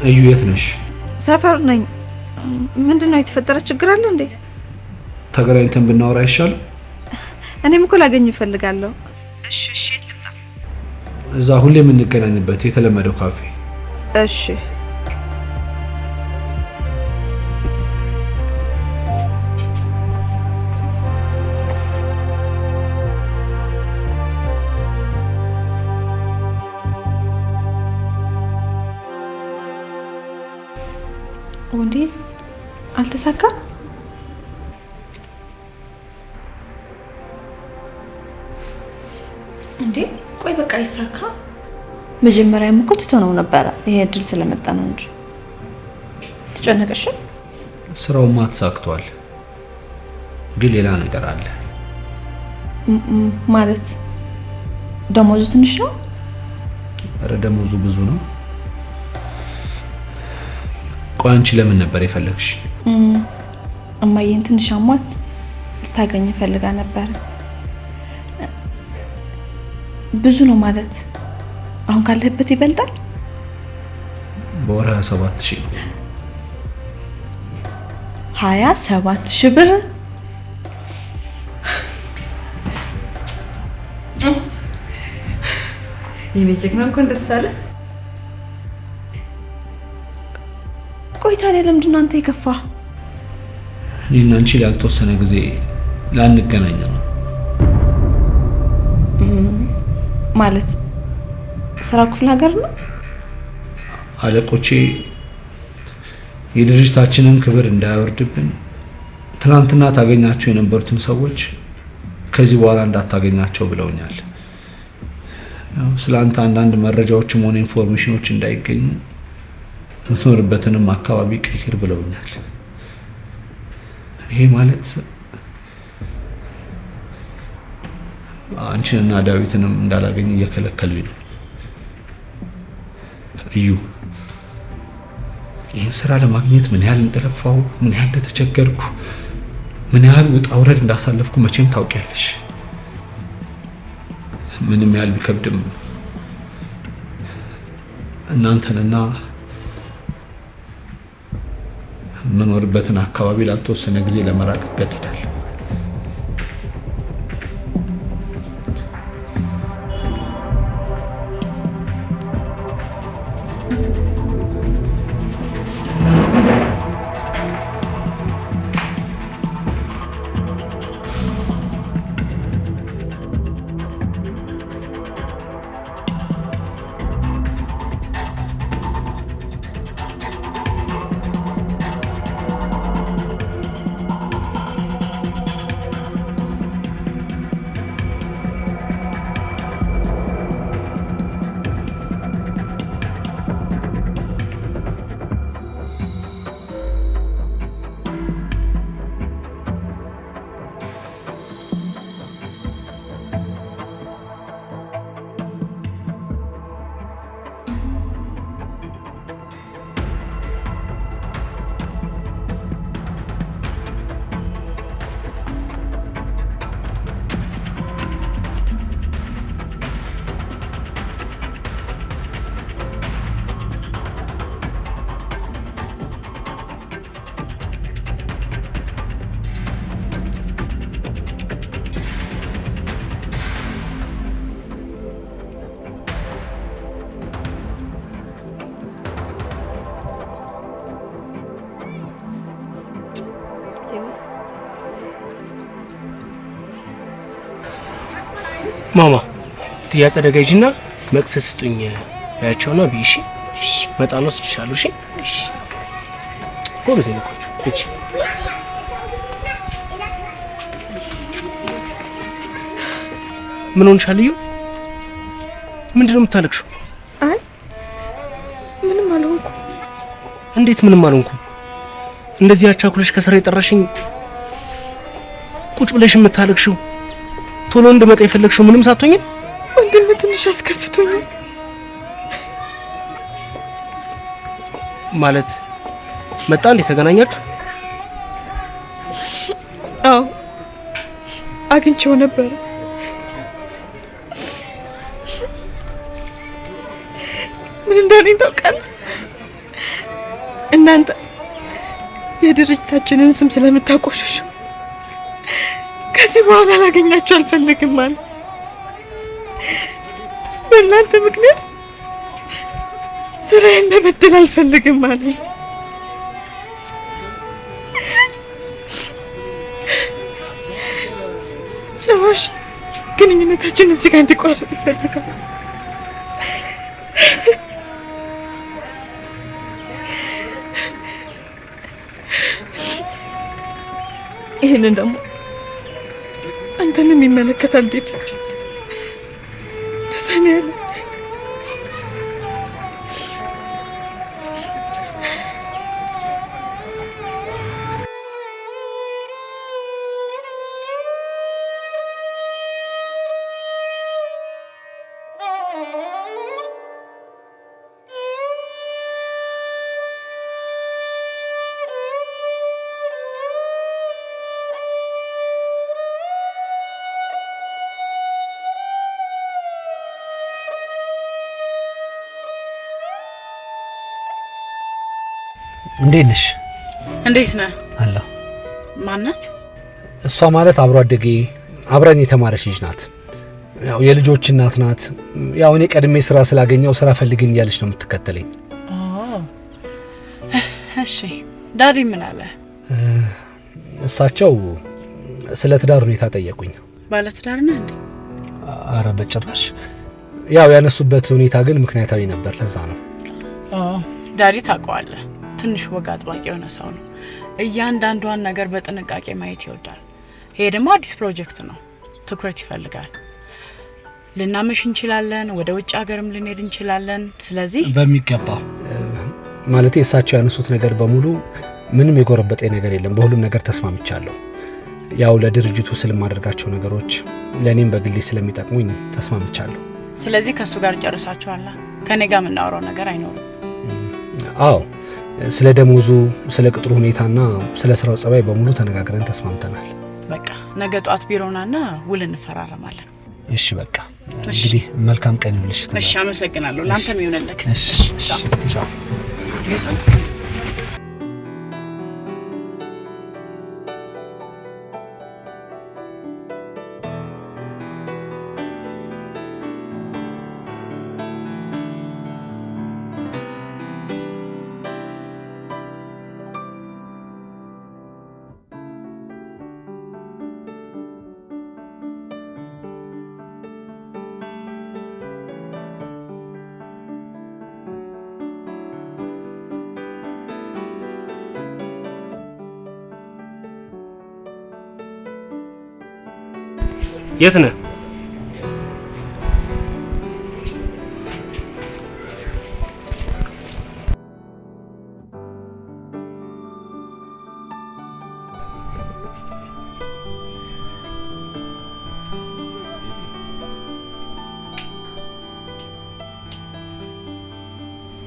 እዩ የት ነሽ? ሰፈር ነኝ። ምንድነው የተፈጠረ ችግር አለ እንዴ? ተገናኝተን ብናወራ አይሻልም? እኔም እኮ ላገኝ እፈልጋለሁ። እሺ የት ልምጣ? እዛ ሁሌ የምንገናኝበት የተለመደው ካፌ። እሺ ወንዴ አልተሳካም እንዴ? ቆይ በቃ ይሳካ። መጀመሪያም እኮ ትተነው ነበረ። ይሄ እድል ስለመጣ ነው እንጂ ተጨነቀሽ። ስራውማ ተሳክቷል፣ ግን ሌላ ነገር አለ። ማለት ደሞዙ ትንሽ ነው? ኧረ ደሞዙ ብዙ ነው። ቆይ አንቺ ለምን ነበር የፈለግሽ? እማዬን ትንሽ አሟት ልታገኝ ፈልጋ ነበር። ብዙ ነው ማለት አሁን ካለህበት ይበልጣል? በወር 27,000 ነው። 27,000 ብር? የኔ ጀግና እንኳን ደስ አለ። ቆይ ታዲያ ለምንድን ነው አንተ የከፋ? እኔና አንቺ ላልተወሰነ ጊዜ ላንገናኝ ነው። ማለት ስራው ክፍለ ሀገር ነው? አለቆቼ የድርጅታችንን ክብር እንዳያወርድብን ትናንትና ታገኛቸው የነበሩትን ሰዎች ከዚህ በኋላ እንዳታገኛቸው ብለውኛል። ያው ስላንተ አንዳንድ መረጃዎችም ሆነ ኢንፎርሜሽኖች እንዳይገኙ የምትኖርበትንም አካባቢ ቀይር ብለውኛል። ይሄ ማለት አንቺንና ዳዊትንም እንዳላገኝ እየከለከሉኝ ነው። እዩ፣ ይህን ስራ ለማግኘት ምን ያህል እንደለፋው፣ ምን ያህል እንደተቸገርኩ፣ ምን ያህል ውጣ ውረድ እንዳሳለፍኩ መቼም ታውቂያለሽ። ምንም ያህል ቢከብድም እናንተንና የምኖርበትን አካባቢ ላልተወሰነ ጊዜ ለመራቅ እገደዳለሁ። ማማ ትያጸደጋ ሂጂና መቅሰስ ስጡኝ ያቸውና ቢሺ መጣን ወስድሻለሁ። እሺ እሺ ጎበዝ ነው እቺ ምን ሆንሻል? እዩ ምንድነው የምታለቅሽው? አይ ምንም አልሆንኩም። እንዴት ምንም አልሆንኩም? እንደዚህ አቻኩለሽ ከስራ የጠራሽኝ ቁጭ ብለሽ የምታለቅሽው ቶሎ እንድመጣ የፈለግሽው ምንም ሳትሆኝ? ወንድም ትንሽ አስከፍቶኛል። ማለት መጣ እንዴ? ተገናኛችሁ? አዎ አግኝቼው ነበር። ምን እንዳለኝ ታውቃለህ? እናንተ የድርጅታችንን ስም ስለምታቆሽሹ ከዚህ በኋላ ላገኛችሁ አልፈልግም አለ። በእናንተ ምክንያት ስራዬን መበደል አልፈልግም አለ። ጭራሽ ግንኙነታችን እዚህ ጋር እንዲቋረጥ ይፈልጋል። ይሄንን ደግሞ አንተንም ይመለከታል። ዴቭ ተሰኔ ያለ እንዴት ነሽ? እንዴት ነህ? አለሁ። ማናት? እሷ ማለት አብሮ አደጌ አብረን የተማረች ልጅ ናት። ያው የልጆች እናት ናት። ያው እኔ ቀድሜ ስራ ስላገኘው ስራ ፈልግኝ እያለች ነው የምትከተለኝ። እሺ ዳዲ ምን አለ? እሳቸው ስለ ትዳር ሁኔታ ጠየቁኝ። ባለ ትዳር ነህ እንዴ? አረ በጭራሽ። ያው ያነሱበት ሁኔታ ግን ምክንያታዊ ነበር፣ ለዛ ነው። ዳዲ ታውቀዋለህ፣ ትንሽ ወግ አጥባቂ የሆነ ሰው ነው። እያንዳንዷን ነገር በጥንቃቄ ማየት ይወዳል። ይሄ ደግሞ አዲስ ፕሮጀክት ነው፣ ትኩረት ይፈልጋል። ልናመሽ እንችላለን፣ ወደ ውጭ ሀገርም ልንሄድ እንችላለን። ስለዚህ በሚገባ ማለት እሳቸው ያነሱት ነገር በሙሉ ምንም የጎረበጠ ነገር የለም። በሁሉም ነገር ተስማምቻለሁ። ያው ለድርጅቱ ስለማደርጋቸው ነገሮች ለኔም በግሌ ስለሚጠቅሙኝ ተስማምቻለሁ። ስለዚህ ከሱ ጋር ጨርሳችኋል? ከኔ ጋር የምናወራው ነገር አይኖርም? አዎ፣ ስለ ደሞዙ፣ ስለ ቅጥሩ ሁኔታና ስለ ስራው ጸባይ በሙሉ ተነጋግረን ተስማምተናል። በቃ ነገ ጧት ቢሮናና ውል እንፈራረማለን። እሺ በቃ እንግዲህ መልካም ቀን ይሁንልሽ። እሺ አመሰግናለሁ። ላንተም ይሁንልክ። እሺ ቻው። የት ነህ?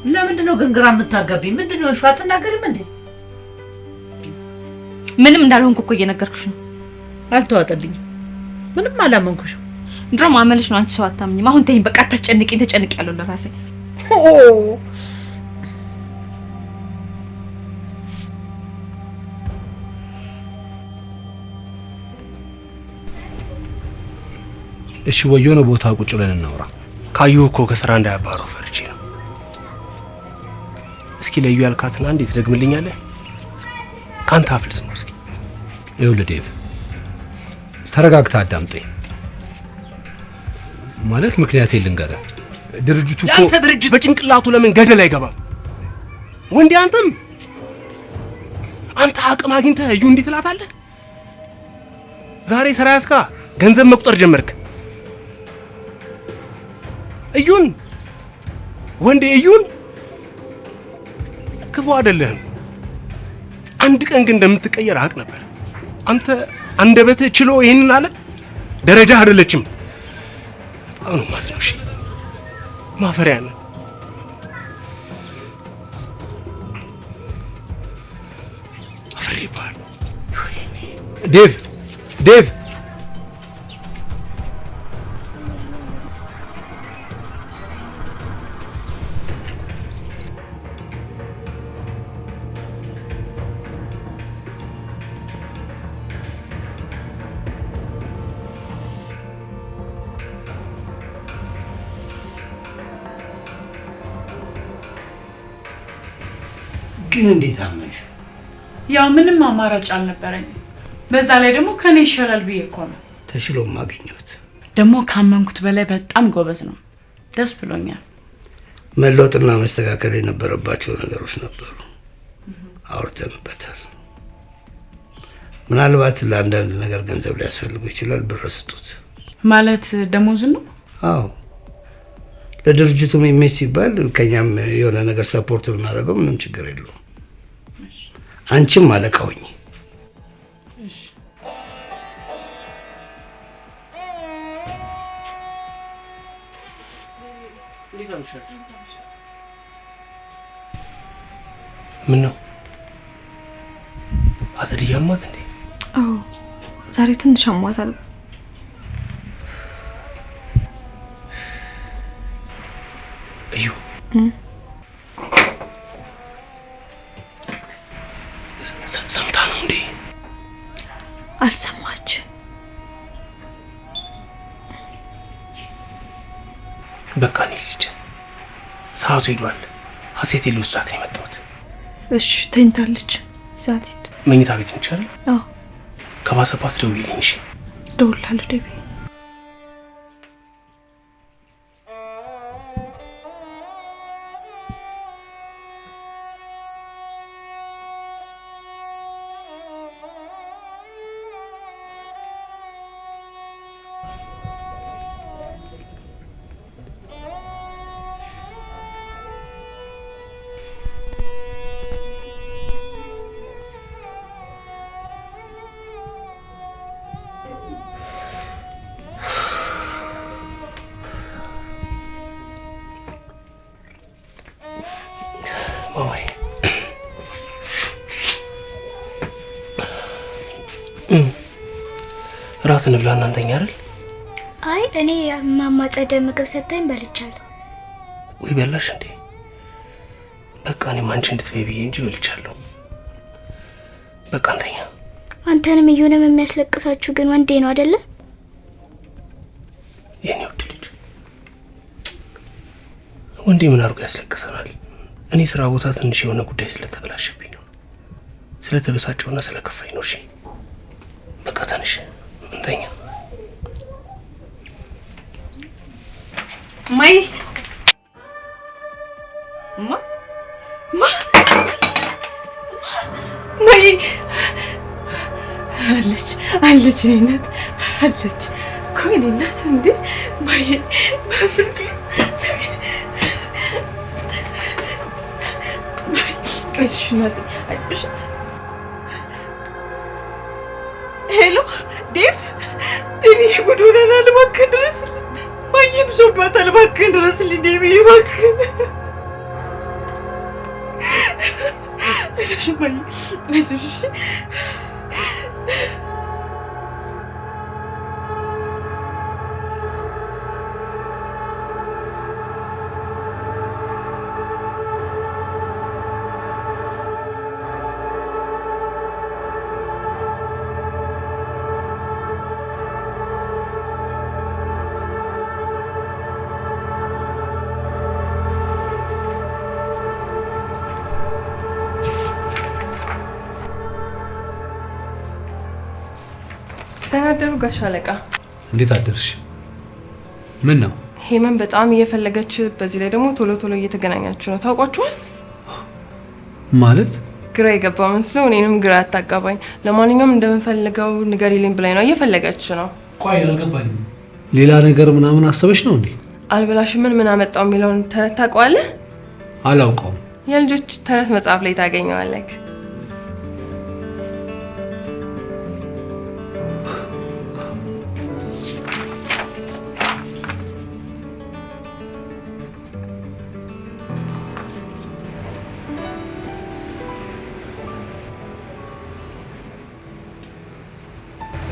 ለምንድን ነው ግን ግራ የምታጋቢኝ? ምንድን ነው? እሺ አትናገሪም እንዴ? ምንም እንዳልሆንኩ እኮ እየነገርኩሽ ነው። አልተዋጠልኝም። ምንም አላመንኩሽም። ድሮም አመልሽ ነው። አንቺ ሰው አታምኝም። አሁን ተይኝ በቃ፣ አታስጨንቂኝ። ተጨንቄያለሁ ለራሴ። እሺ ወይ የሆነ ቦታ ቁጭ ብለን እናውራ። ካዩ እኮ ከስራ እንዳያባረው ፈርቼ ነው። እስኪ ለዩ ያልካትና እንዴት ደግምልኛለህ? ካንተ አፍልስ ነው። እስኪ ይኸውልህ ዴቭ፣ ተረጋግተህ አዳምጠኝ። ማለት ምክንያት ልንገርህ። ድርጅቱ እኮ ያንተ ድርጅት በጭንቅላቱ ለምን ገደል አይገባም? ወንዴ አንተ አቅም አግኝተህ እዩ እንዴት ትላታለህ? ዛሬ ስራ ያስካ ገንዘብ መቁጠር ጀመርክ። እዩን ወንዴ እዩን ክፉ አይደለህም። አንድ ቀን ግን እንደምትቀየር አውቅ ነበር። አንተ አንደበትህ ችሎ ይሄንን አለ ደረጃ አይደለችም። በጣም ነው ማስነው። እሺ ማፈሪያ ነው። አፈሪ ባል ዴቭ ግን እንዴት አመንሽ? ያው ምንም አማራጭ አልነበረኝም። በዛ ላይ ደግሞ ከኔ ይሻላል ብዬ እኮ ነው። ተሽሎም አገኘሁት። ደግሞ ካመንኩት በላይ በጣም ጎበዝ ነው። ደስ ብሎኛል። መለወጥና መስተካከል የነበረባቸው ነገሮች ነበሩ። አውርተንበታል። ምናልባት ለአንዳንድ ነገር ገንዘብ ሊያስፈልገው ይችላል። ብር ስጡት ማለት ደሞዝ ነው? አዎ ለድርጅቱም ኢሜጅ ሲባል ከኛም የሆነ ነገር ሰፖርት ብናደርገው ምንም ችግር የለውም። አንቺም አለቃውኝ። እሺ ምን ነው አጸድ ያማት እንዴ? አዎ ዛሬ ትንሽ አሟታል። እዩ ሰምታ ነው እንዴ? አልሰማች። በቃ እኔ ልጅ ሰዓቱ ሄዷል። ሀሴት ልወስዳት ነው የመጣሁት። እሺ ተኝታለች። ዛት ሂድ። መኝታ ቤት እንችላለን? አዎ ከባሰባት ደውይልኝ። እሺ ደውላለሁ ዴቪ። ማማዬ ራት እንብላ እናንተኛ አይደል? አይ እኔ ማማጸደ ምግብ ሰጠኝ በልቻለሁ። ወይ በላሽ እንዴ? በቃ እኔም አንቺ እንድትበይ ብዬ እንጂ በልቻለሁ። በቃ አንተኛ። አንተንም እዩንም የሚያስለቅሳችሁ ግን ወንዴ ነው አይደለ? የኔ ውድ ልጅ ወንዴ ምን አድርጎ ያስለቅሰናል? እኔ ስራ ቦታ ትንሽ የሆነ ጉዳይ ስለተበላሸብኝ ነው። ስለተበሳጨውና ስለከፋኝ ነው። እሺ በቃ ተነሽ እንተኛ። ማይ ማይ አለች አይነት አለች ኮይኔ እናት እንዴ ማይ ማስልክ እሺ እናት አይሽ ሄሎ ዴቭ ጉድ ሆነናል። እባክህ ድረስልኝ። ማየ ብሶባታል። እባክህ ድረስልኝ ዴቭ እባክህ። አይዞሽ ማየ አይዞሽ። ደህና አደሩ ጋሽ አለቃ። እንዴት አደርሽ? ምን ነው? ሄመን በጣም እየፈለገች በዚህ ላይ ደግሞ ቶሎ ቶሎ እየተገናኛችሁ ነው። ታውቋችኋል? ማለት ግራ የገባ መስሎ እኔንም ግራ አታጋባኝ። ለማንኛውም እንደምፈልገው ንገሪልኝ ብላኝ ነው እየፈለገች ነው። ቆይ አልገባኝም። ሌላ ነገር ምናምን አሰበች ነው እንዴ? አልበላሽ ምን አመጣው የሚለውን ተረት ታውቀዋለህ? አላውቀውም። የልጆች ተረት መጽሐፍ ላይ ታገኘዋለህ።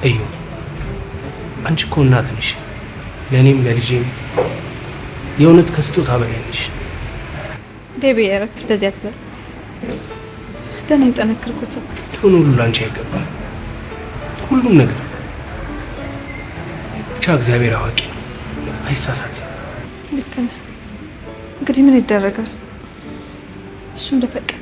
እዩ አንቺ እኮ እናት ነሽ፣ ለእኔም ለልጄም የእውነት ከስጦታ በላይ ነሽ። ዴቢ ያረፍ እንደዚህ አትበል። ደህና የጠነከርኩት ይሁን ሁሉ ላንቺ አይገባም። ሁሉም ነገር ብቻ እግዚአብሔር አዋቂ ነው፣ አይሳሳትም። ልክ ነህ። እንግዲህ ምን ይደረጋል? እሱ እንደፈቀደ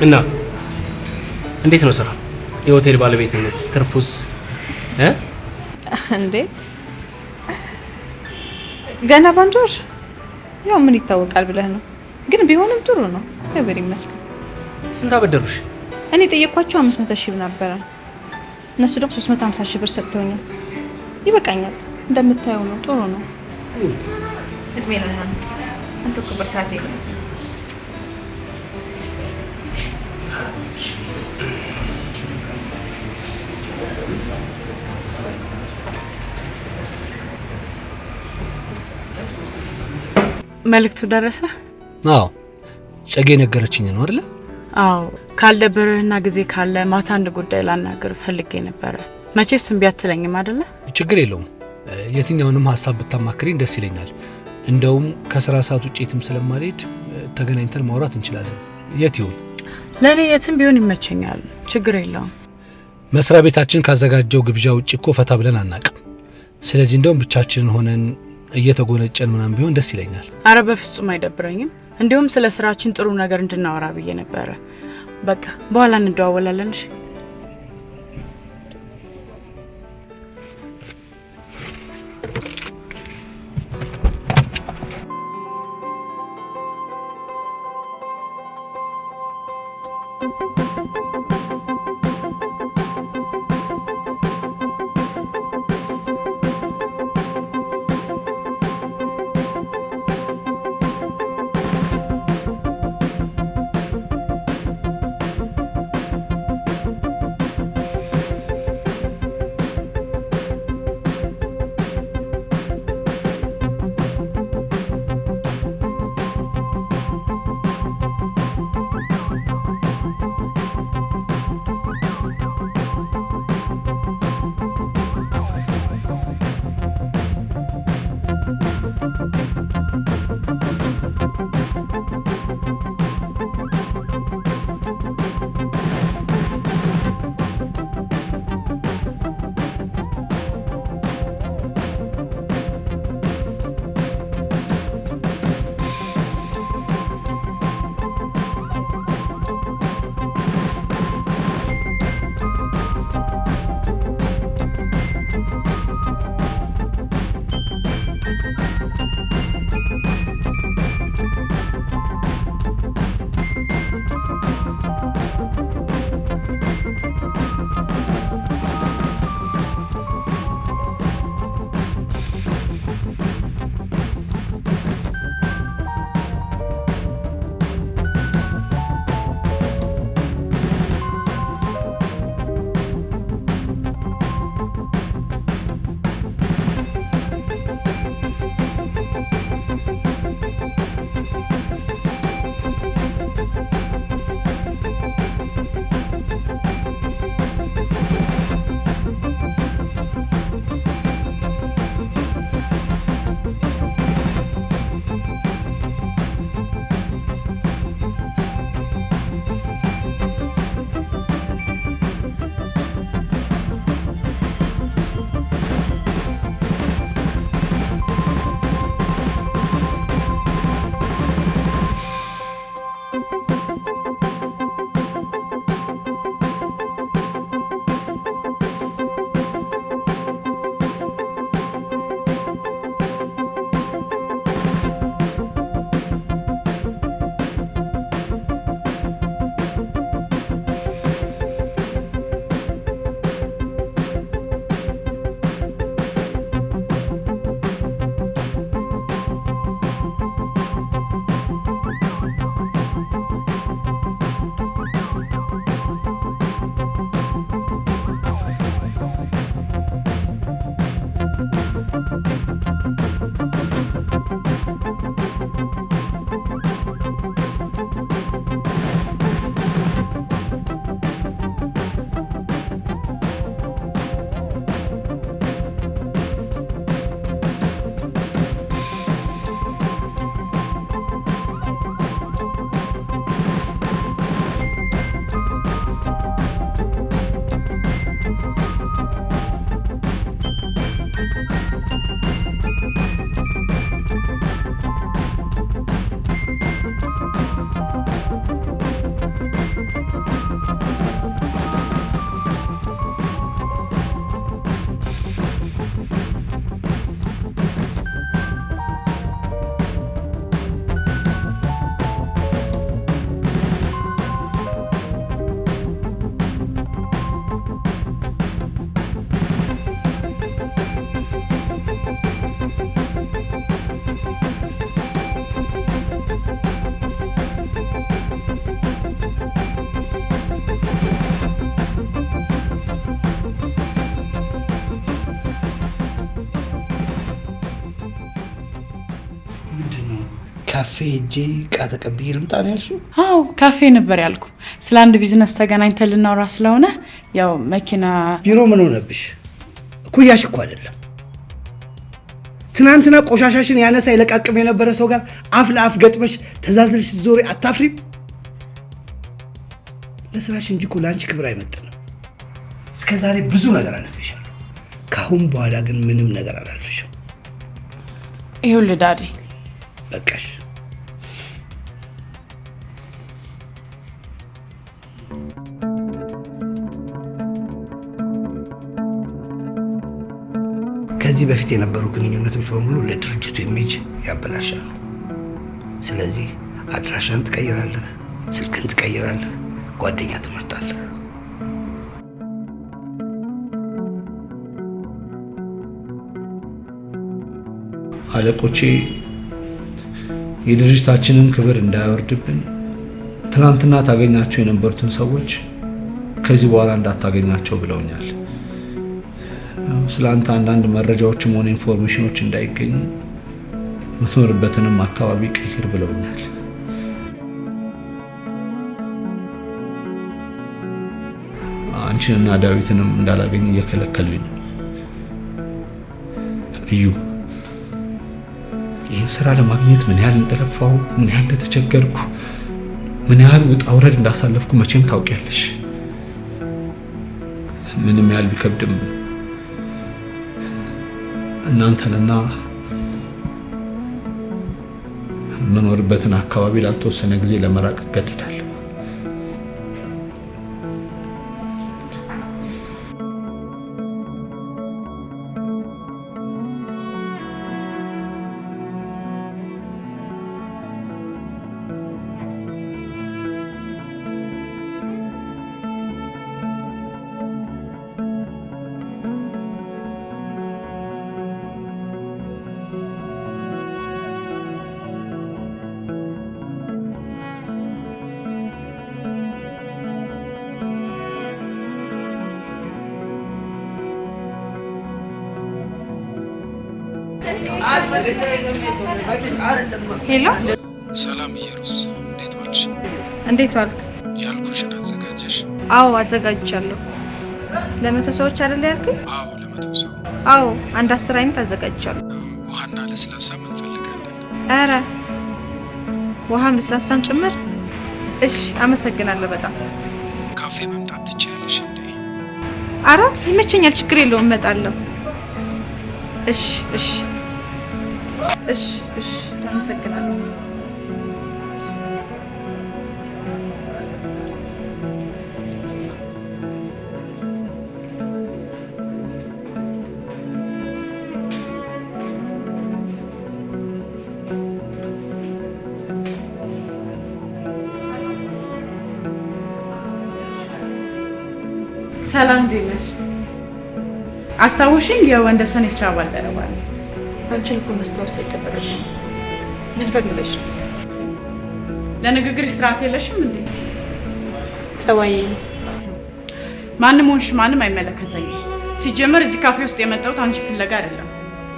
እና እንዴት ነው ስራ? የሆቴል ባለቤትነት ትርፉስ? እንዴ ገና ባንድ ወር ያው ምን ይታወቃል ብለህ ነው። ግን ቢሆንም ጥሩ ነው፣ እግዚአብሔር ይመስገን። ስንት አበደሩሽ? እኔ ጠየኳቸው 500 ሺህ ብር ነበረ። እነሱ ደግሞ 350 ሺህ ብር ሰጥተውኛል። ይበቃኛል። እንደምታየው ነው፣ ጥሩ ነው። እድሜ ለእናንተ። አንተ እኮ በርታቴ ነው። መልእክቱ ደረሰ? አዎ ጸጌ ነገረችኝ ነው አይደል? አዎ ካልደበረህና ጊዜ ካለ ማታ አንድ ጉዳይ ላናገር ፈልጌ ነበረ። መቼስ እምቢ አትለኝም አይደለ? ችግር የለውም። የትኛውንም ሀሳብ ብታማክሪኝ ደስ ይለኛል። እንደውም ከስራ ሰዓት ውጪ የትም ስለማልሄድ ተገናኝተን ማውራት እንችላለን። የት ይሁን? ለኔ የትም ቢሆን ይመቸኛል፣ ችግር የለውም። መስሪያ ቤታችን ካዘጋጀው ግብዣ ውጪ እኮ ፈታ ብለን አናውቅም። ስለዚህ እንደውም ብቻችንን ሆነን እየተጎነጨን ምናምን ቢሆን ደስ ይለኛል። አረ በፍጹም አይደብረኝም። እንዲሁም ስለ ስራችን ጥሩ ነገር እንድናወራ ብዬ ነበረ። በቃ በኋላ እንደዋወላለን። እሺ ካፌ ሄጄ ዕቃ ተቀብዬ ልምጣ ነው ያልሽው? አዎ ካፌ ነበር ያልኩ። ስለ አንድ ቢዝነስ ተገናኝተን ልናወራ ስለሆነ ያው መኪና ቢሮ ምን ሆነብሽ? እኩያሽ እኮ አይደለም። ትናንትና ቆሻሻሽን ያነሳ ይለቃቅም የነበረ ሰው ጋር አፍ ለአፍ ገጥመሽ ተዛዝልሽ ዞሪ አታፍሪም? ለስራሽ እንጂ እኮ ለአንቺ ክብር አይመጥንም። እስከ ዛሬ ብዙ ነገር አልፈሻል። ከአሁን በኋላ ግን ምንም ነገር አላልፍሽም። ይኸውልህ ዳዲ በቃሽ። ከዚህ በፊት የነበሩ ግንኙነቶች በሙሉ ለድርጅቱ ኢሜጅ ያበላሻሉ። ስለዚህ አድራሻን ትቀይራለህ፣ ስልክን ትቀይራለህ፣ ጓደኛ ትመርጣለህ። አለቆቼ የድርጅታችንን ክብር እንዳያወርድብን ትናንትና ታገኛቸው የነበሩትን ሰዎች ከዚህ በኋላ እንዳታገኛቸው ብለውኛል። ስላንተ አንዳንድ መረጃዎችም ሆነ ኢንፎርሜሽኖች እንዳይገኙ የምትኖርበትንም አካባቢ ቀይር ብለውኛል። አንቺንና ዳዊትንም እንዳላገኝ እየከለከሉኝ ነው። እዩ ይህን ስራ ለማግኘት ምን ያህል እንደለፋው፣ ምን ያህል እንደተቸገርኩ፣ ምን ያህል ውጣ ውረድ እንዳሳለፍኩ መቼም ታውቂያለሽ። ምንም ያህል ቢከብድም እናንተንና የምኖርበትን አካባቢ ላልተወሰነ ጊዜ ለመራቅ እገደዳለሁ። ሄሎ ሰላም ኢየሩስ፣ እንዴት ዋልሽ? እንዴት ዋልክ? ያልኩሽን አዘጋጀሽ? አዎ አዘጋጅቻለሁ። ለመቶ ሰዎች አይደል ያልከኝ? አዎ ለመቶ ሰው። አዎ አንድ 10 አይነት አዘጋጅቻለሁ። ውሃና ለስላሳም እንፈልጋለን። ኧረ ውሃም ለስላሳም ጭምር? እሺ አመሰግናለሁ በጣም። ካፌ መምጣት ትችያለሽ እንዴ? ኧረ ይመቸኛል፣ ችግር የለውም እመጣለሁ። እሺ እሺ እሺ እሺ አመሰግናለሁ። ሰላም እንዴት ነሽ? አስታውሽኝ? የወንደሰን የስራ ባልደረባ ነው። አንቺን እኮ መስታወስ አይጠበቅብኝም። ምን ፈልገሽ? ለንግግርሽ ስርዓት የለሽም እንዴ? ጸባዬ ነው። ማንም ሆንሽ ማንም አይመለከተኝም። ሲጀመር እዚህ ካፌ ውስጥ የመጣሁት አንቺ ፍለጋ አይደለም።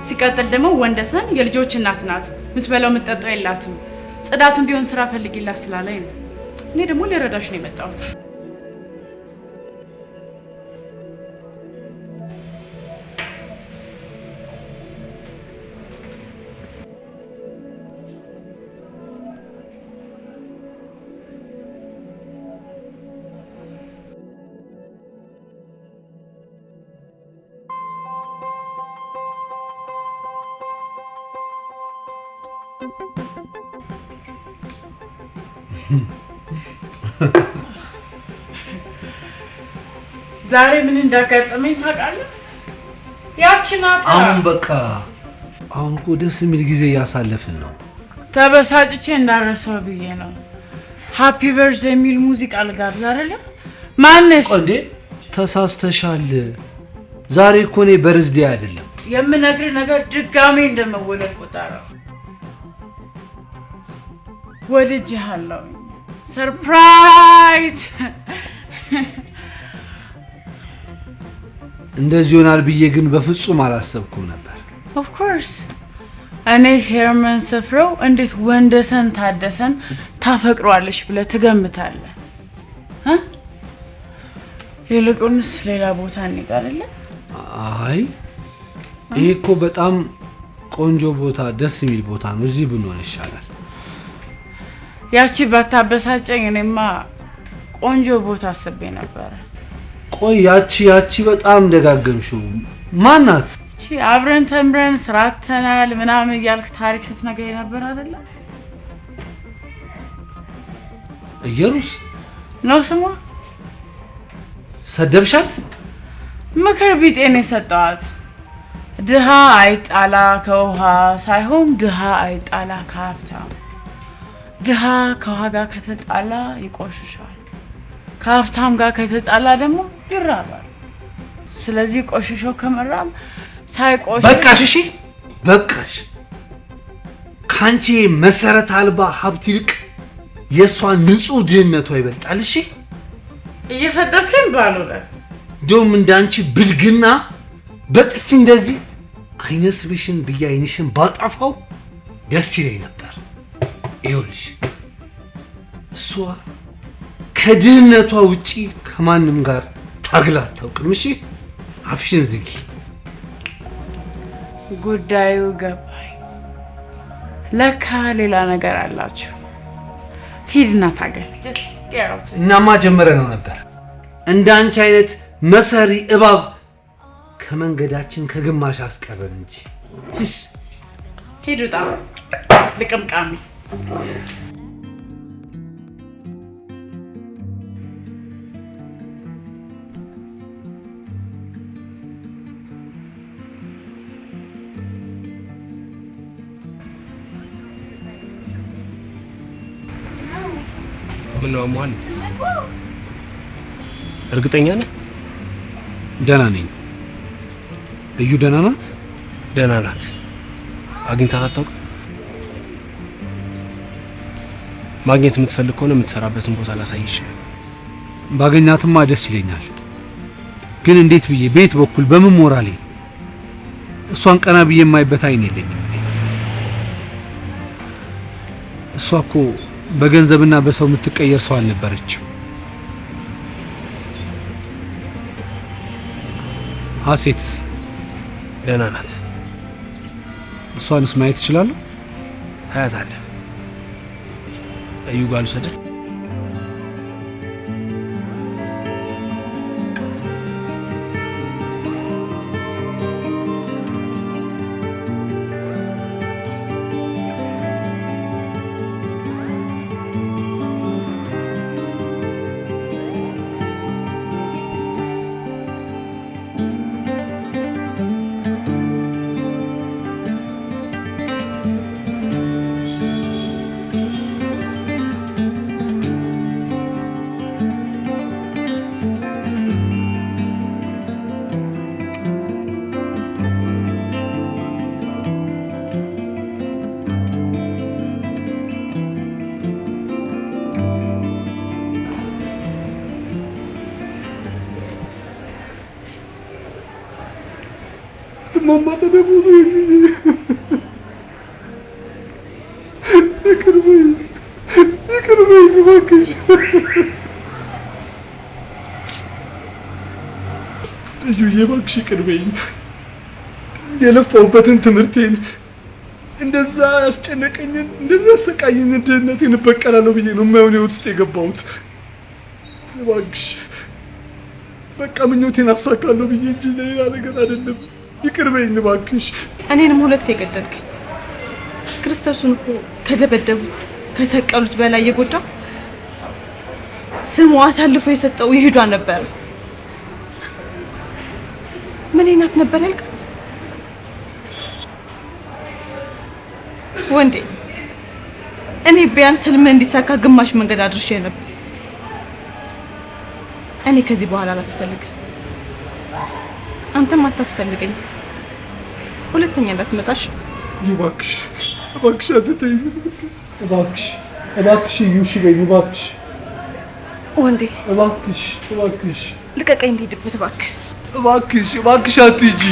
ሲቀጥል ደግሞ ወንደሰን የልጆች እናት ናት። የምትበላው የምትጠጣው የላትም። ጽዳትም ቢሆን ስራ ፈልጊላት ስላለኝ ነው። እኔ ደግሞ ልረዳሽ ነው የመጣሁት። ዛሬ ምን እንዳጋጠመኝ ታውቃለህ? ያቺ ናት። አሁን በቃ አሁን እኮ ደስ የሚል ጊዜ እያሳለፍን ነው። ተበሳጭቼ እንዳረሰው ብዬ ነው። ሃፒ በርዝ የሚል ሙዚቃ ልጋብዝ አይደለ? ማነሽ? እንዴ ተሳስተሻል። ዛሬ እኮ እኔ በርዝዴ አይደለም። የምነግርህ ነገር ድጋሜ እንደመወለድ ቁጠረው። ወድጄሃለሁ። ሰርፕራይዝ! እንደዚህ ይሆናል ብዬ ግን በፍጹም አላሰብኩም ነበር። ኦፍ ኮርስ እኔ ሄርመን ስፍራው እንዴት ወንደሰን ታደሰን ታፈቅሯለሽ ብለህ ትገምታለህ? ይልቁንስ ሌላ ቦታ እንሄዳለን። አይ ይሄ እኮ በጣም ቆንጆ ቦታ፣ ደስ የሚል ቦታ ነው። እዚህ ብንሆን ይሻላል። ያቺ ባታበሳጨኝ እኔማ ቆንጆ ቦታ አስቤ ነበር። ቆይ ያቺ በጣም ደጋገምሽው። ማናት? እቺ አብረን ተምረን ስራተናል ምናምን እያልክ ታሪክ ስትነግረኝ ነበር አይደለ? ኢየሩስ ነው ስሟ። ሰደብሻት? ምክር ቢጤን የሰጠዋት ድሃ አይጣላ ከውሃ ሳይሆን ድሃ አይጣላ ከሀብታም። ድሃ ከውሃ ጋር ከተጣላ ይቆሽሻል፣ ከሀብታም ጋር ከተጣላ ደግሞ ይራባል። ስለዚህ ቆሽሾ ከመራብ ሳይቆሽ በቃሽ። እሺ በቃሽ። ካንቺ መሰረት አልባ ሀብት ይልቅ የሷ ንጹህ ድህነቷ ይበልጣል። እሺ እየሰደብከኝ ባሉለ እንደውም እንዳንቺ ብልግና በጥፊ እንደዚህ አይነስብሽን ብዬ አይንሽን ባጠፋው ደስ ይለኝ ነበር። ይኸውልሽ እሷ ከድህነቷ ውጪ ከማንም ጋር ታግላ አታውቅም። እሺ አፍሽን ዝጊ። ጉዳዩ ገባኝ። ለካ ሌላ ነገር አላችሁ። ሂድና ታገል። እናማ ጀመረ ነው ነበር እንዳንቺ አይነት መሰሪ እባብ ከመንገዳችን ከግማሽ አስቀረን እንጂ። ሂድ ውጣ ልቅምቃሚ። ምን ነው አሟል? እርግጠኛ ነህ? ደህና ነኝ። እዩ ደህና ናት? ደህና ናት። አግኝታት አታውቅም? ማግኘት የምትፈልግ ከሆነ የምትሰራበትን ቦታ ላሳይሽ። ባገኛትማ ደስ ይለኛል። ግን እንዴት ብዬ ቤት በኩል በምን ሞራሌ እሷን ቀና ብዬ የማይበት አይን የለኝም። እሷ እኮ በገንዘብና በሰው የምትቀየር ሰው አልነበረችም። ሀሴትስ ደህና ናት። እሷንስ ማየት እችላለሁ? ታያታለህ። እዩ ጋር ልውሰድህ? ማማ ተደቡኝ ይቅርበኝ እባክሽ። እዩዬ እባክሽ ይቅርበኝ። የለፋሁበትን ትምህርቴን እንደዛ ያስጨነቀኝን እንደዛ ያሰቃየኝን ድህነቴን እበቀላለሁ ብዬ ነው የማይሆን ህይወት ውስጥ የገባሁት። እባክሽ በቃ ምኞቴን አሳካለሁ ብዬ እንጂ ሌላ ነገር አይደለም። ይቅርበኝ እባክሽ። እኔንም ሁለት የገደልከኝ ክርስቶስን እኮ ከደበደቡት ከሰቀሉት በላይ የጎዳው ስሙ አሳልፎ የሰጠው ይሁዳ ነበር። ምን አይነት ነበር ያልካት ወንዴ? እኔ ቢያንስ ህልም እንዲሳካ ግማሽ መንገድ አድርሼ ነበር። እኔ ከዚህ በኋላ አላስፈልግም፣ አንተም አታስፈልገኝ። ሁለተኛ እንዳትመጣሽ እባክሽ። እባክሽ አትተይኝ እባክሽ። እባክሽ እዩሽ በይኝ እባክሽ ወንዴ። እባክሽ እባክሽ ልቀቀኝ ልሂድበት እባክህ። እባክሽ እባክሽ አትሂጂ።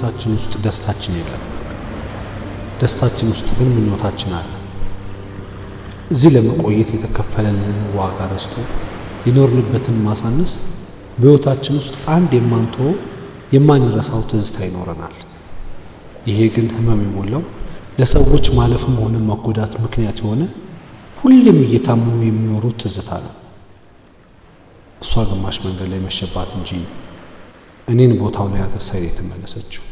ህይወታችን ውስጥ ደስታችን የለም። ደስታችን ውስጥ ግን ምኞታችን አለ። እዚህ ለመቆየት የተከፈለልን ዋጋ ረስቶ የኖርንበትን ማሳነስ በህይወታችን ውስጥ አንድ የማንተወው የማንረሳው ትዝታ ይኖረናል። ይሄ ግን ህመም የሞላው ለሰዎች ማለፍም ሆነ መጎዳት ምክንያት የሆነ ሁሌም እየታመሙ የሚኖሩት ትዝታ ነው። እሷ ግማሽ መንገድ ላይ መሸባት እንጂ እኔን ቦታው ላይ አድርሳኝ የተመለሰችው።